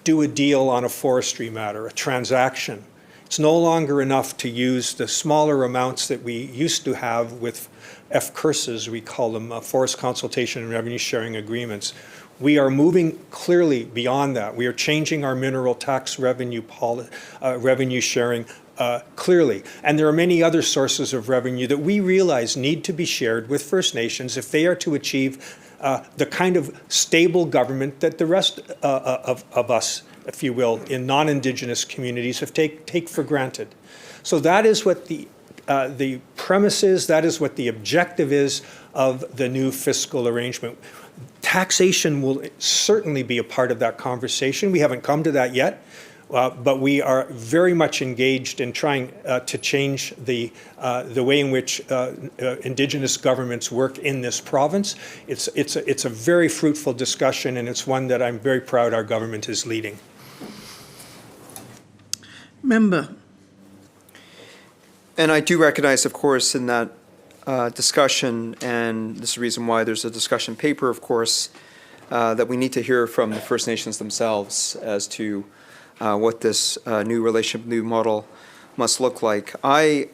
do a deal on a forestry matter, a transaction. It's no longer enough to use the smaller amounts that we used to have with FCURSs, we call them, Forest Consultation and Revenue Sharing Agreements. We are moving clearly beyond that. We are changing our mineral tax revenue sharing clearly. And there are many other sources of revenue that we realize need to be shared with First Nations if they are to achieve the kind of stable government that the rest of us, if you will, in non-Indigenous communities have take for granted. So that is what the premise is, that is what the objective is of the new fiscal arrangement. Taxation will certainly be a part of that conversation. We haven't come to that yet, but we are very much engaged in trying to change the way in which Indigenous governments work in this province. It's a very fruitful discussion, and it's one that I'm very proud our government is leading. Member. And I do recognize, of course, in that discussion, and this is the reason why there's a discussion paper, of course, that we need to hear from the First Nations themselves as to what this new relationship, new model must look like. I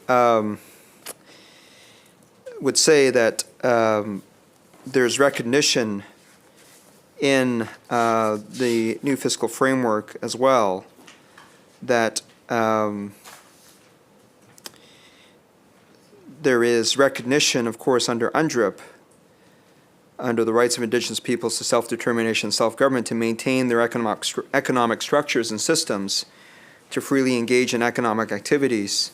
would say that there's recognition in the new fiscal framework as well that there is recognition, of course, under UNDRIP, under the rights of Indigenous peoples to self-determination and self-government, to maintain their economic structures and systems, to freely engage in economic activities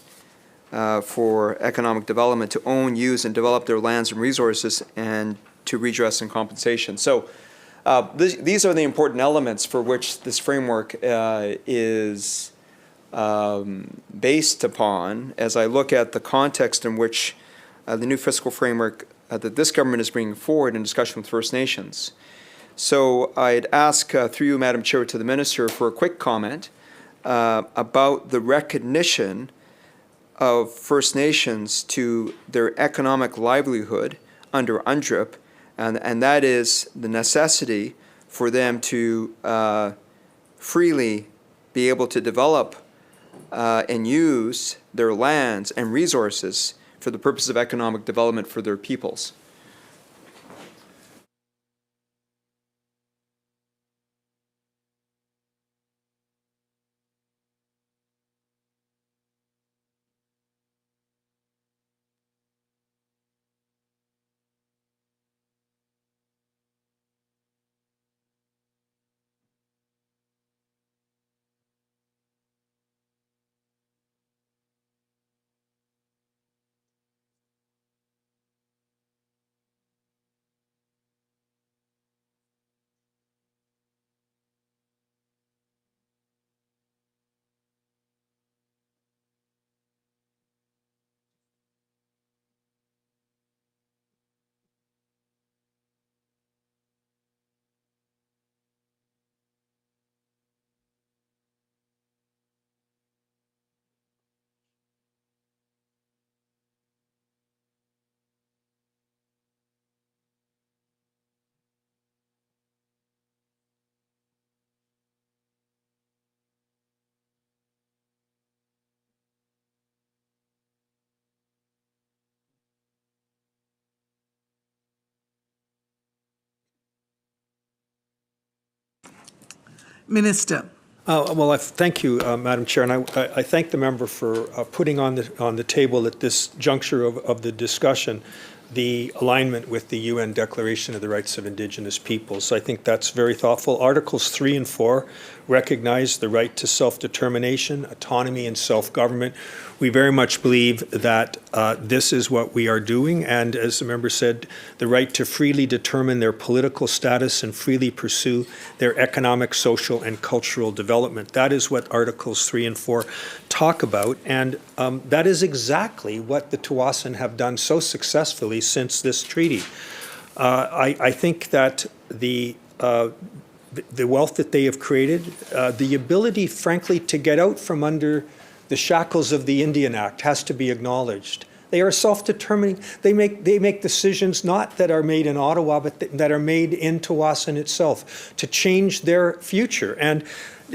for economic development, to own, use, and develop their lands and resources, and to redress and compensation. So these are the important elements for which this framework is based upon, as I look at the context in which the new fiscal framework that this government is bringing forward in discussion with First Nations. So I'd ask through you, Madam Chair, to the Minister for a quick comment about the recognition of First Nations to their economic livelihood under UNDRIP, and that is the necessity for them to freely be able to develop and use their lands and resources for the purpose of economic development for their peoples. Minister. Well, thank you, Madam Chair, and I thank the member for putting on the table at this juncture of the discussion the alignment with the UN Declaration of the Rights of Indigenous Peoples. I think that's very thoughtful. Articles 3 and 4 recognize the right to self-determination, autonomy, and self-government. We very much believe that this is what we are doing, and as the member said, the right to freely determine their political status and freely pursue their economic, social, and cultural development. That is what Articles 3 and 4 talk about, and that is exactly what the Tsawwassen have done so successfully since this treaty. I think that the wealth that they have created, the ability, frankly, to get out from under the shackles of the Indian Act has to be acknowledged. They are self-determining. They make decisions not that are made in Ottawa, but that are made in Tsawwassen itself to change their future. And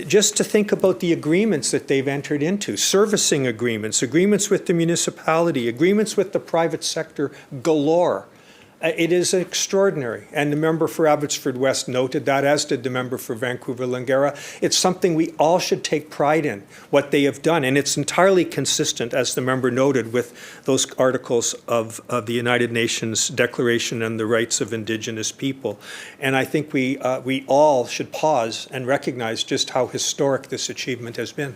just to think about the agreements that they've entered into, servicing agreements, agreements with the municipality, agreements with the private sector galore. It is extraordinary, and the member for Abbotsford West noted that, as did the member for Vancouver-Langara. It's something we all should take pride in, what they have done, and it's entirely consistent, as the member noted, with those articles of the United Nations Declaration on the Rights of Indigenous People. And I think we all should pause and recognize just how historic this achievement has been.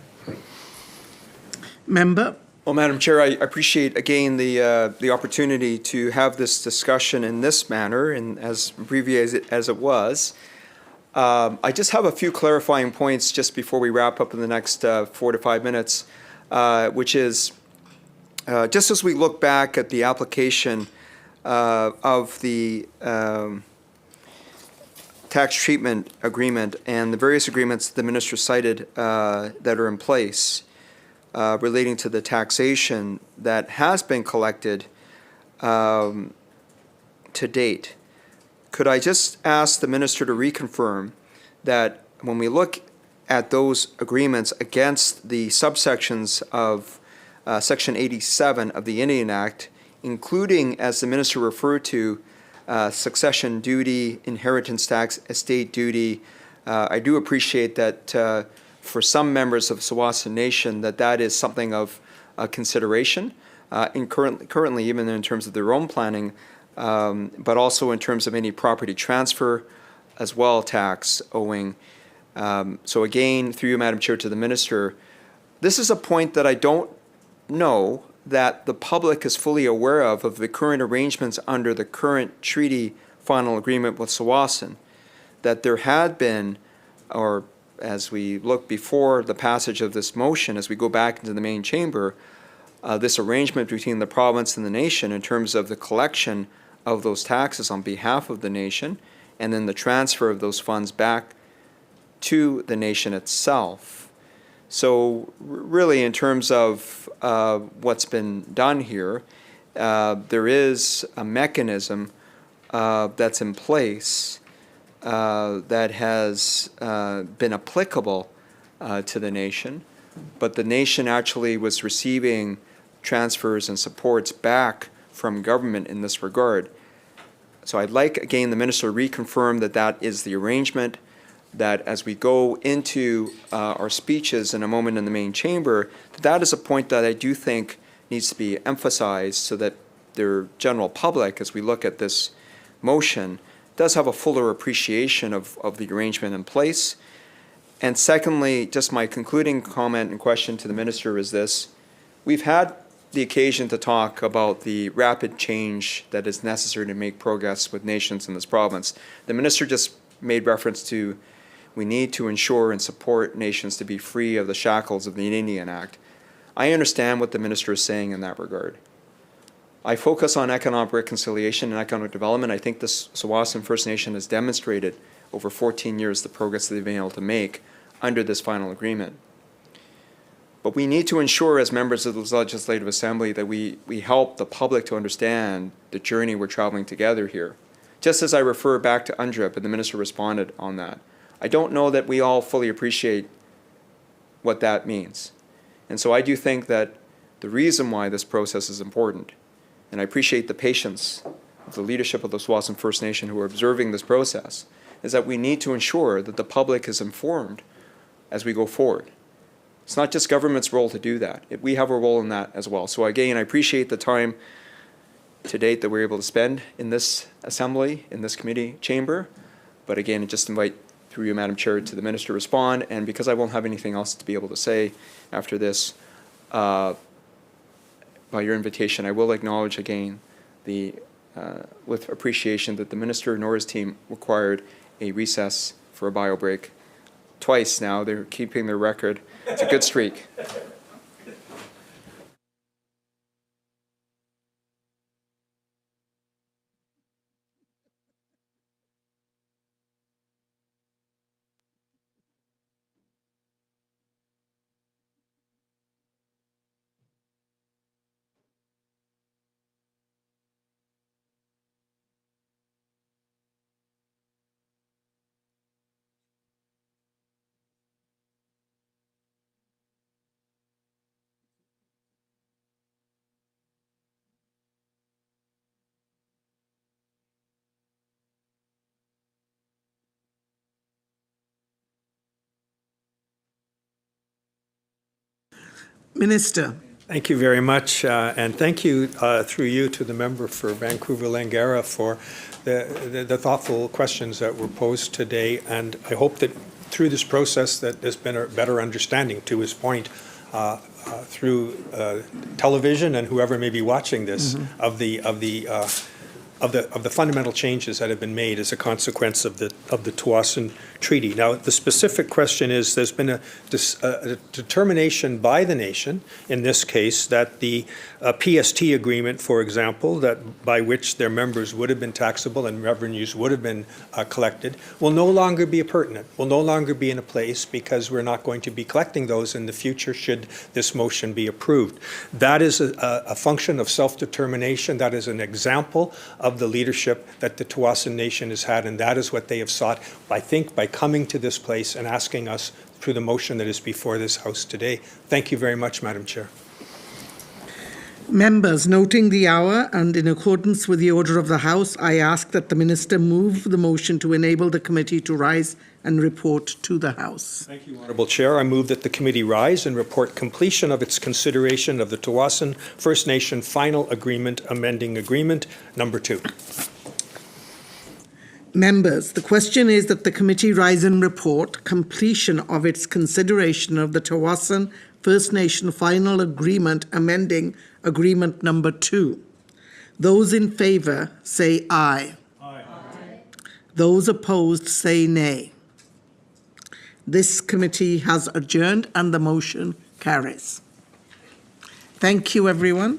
Member. Well, Madam Chair, I appreciate again the opportunity to have this discussion in this manner and as abbreviated as it was. I just have a few clarifying points just before we wrap up in the next 4 to 5 minutes, which is just as we look back at the application of the tax treatment agreement and the various agreements the minister cited that are in place, relating to the taxation that has been collected to date. Could I just ask the minister to reconfirm that when we look at those agreements against the subsections of Section 87 of the Indian Act, including, as the minister referred to, succession duty, inheritance tax, estate duty, I do appreciate that for some members of Tsawwassen Nation that is something of consideration, currently even in terms of their own planning, but also in terms of any property transfer as well tax owing. So again, through you, Madam Chair, to the minister, this is a point that I don't know that the public is fully aware of the current arrangements under the current treaty final agreement with Tsawwassen, that there had been, or as we look before the passage of this motion, as we go back into the main chamber, this arrangement between the province and the nation in terms of the collection of those taxes on behalf of the nation, and then the transfer of those funds back to the nation itself. So really, in terms of what's been done here, there is a mechanism that's in place that has been applicable to the nation, but the nation actually was receiving transfers and supports back from government in this regard. So I'd like, again, the minister to reconfirm that is the arrangement, that as we go into our speeches in a moment in the main chamber, that is a point that I do think needs to be emphasized so that the general public, as we look at this motion, does have a fuller appreciation of the arrangement in place. And secondly, just my concluding comment and question to the minister is this. We've had the occasion to talk about the rapid change that is necessary to make progress with nations in this province. The minister just made reference to we need to ensure and support nations to be free of the shackles of the Indian Act. I understand what the minister is saying in that regard. I focus on economic reconciliation and economic development. I think the Tsawwassen First Nation has demonstrated over 14 years the progress that they've been able to make under this final agreement. But we need to ensure as members of the Legislative Assembly that we help the public to understand the journey we're traveling together here. Just as I refer back to UNDRIP, and the minister responded on that, I don't know that we all fully appreciate what that means. And so I do think that the reason why this process is important, and I appreciate the patience of the leadership of the Tsawwassen First Nation who are observing this process, is that we need to ensure that the public is informed as we go forward. It's not just government's role to do that. We have a role in that as well. So again, I appreciate the time to date that we're able to spend in this assembly, in this committee chamber. But again, I just invite, through you, Madam Chair, to the Minister to respond. And because I won't have anything else to be able to say after this, by your invitation, I will acknowledge again with appreciation that the Minister nor his team required a recess for a bio break. Twice now, they're keeping their record. It's a good streak. Minister. Thank you very much, and thank you, through you, to the member for Vancouver-Langara for the thoughtful questions that were posed today. And I hope that through this process that there's been a better understanding, to his point, through television and whoever may be watching this, of the fundamental changes that have been made as a consequence of the Tsawwassen Treaty. Now, the specific question is, there's been a determination by the nation, in this case, that the PST agreement, for example, that by which their members would have been taxable and revenues would have been collected, will no longer be pertinent, will no longer be in a place, because we're not going to be collecting those in the future should this motion be approved. That is a function of self-determination. That is an example of the leadership that the Tsawwassen Nation has had, and that is what they have sought, I think, by coming to this place and asking us through the motion that is before this House today. Thank you very much, Madam Chair. Members, noting the hour and in accordance with the order of the House, I ask that the Minister move the motion to enable the committee to rise and report to the House. Thank you, Honourable Chair. I move that the committee rise and report completion of its consideration of the Tsawwassen First Nation Final Agreement Amending Agreement Number 2. Members, the question is that the committee rise and report completion of its consideration of the Tsawwassen First Nation Final Agreement Amending Agreement Number 2. Those in favour say aye. Aye. Those opposed say nay. This committee has adjourned and the motion carries. Thank you, everyone.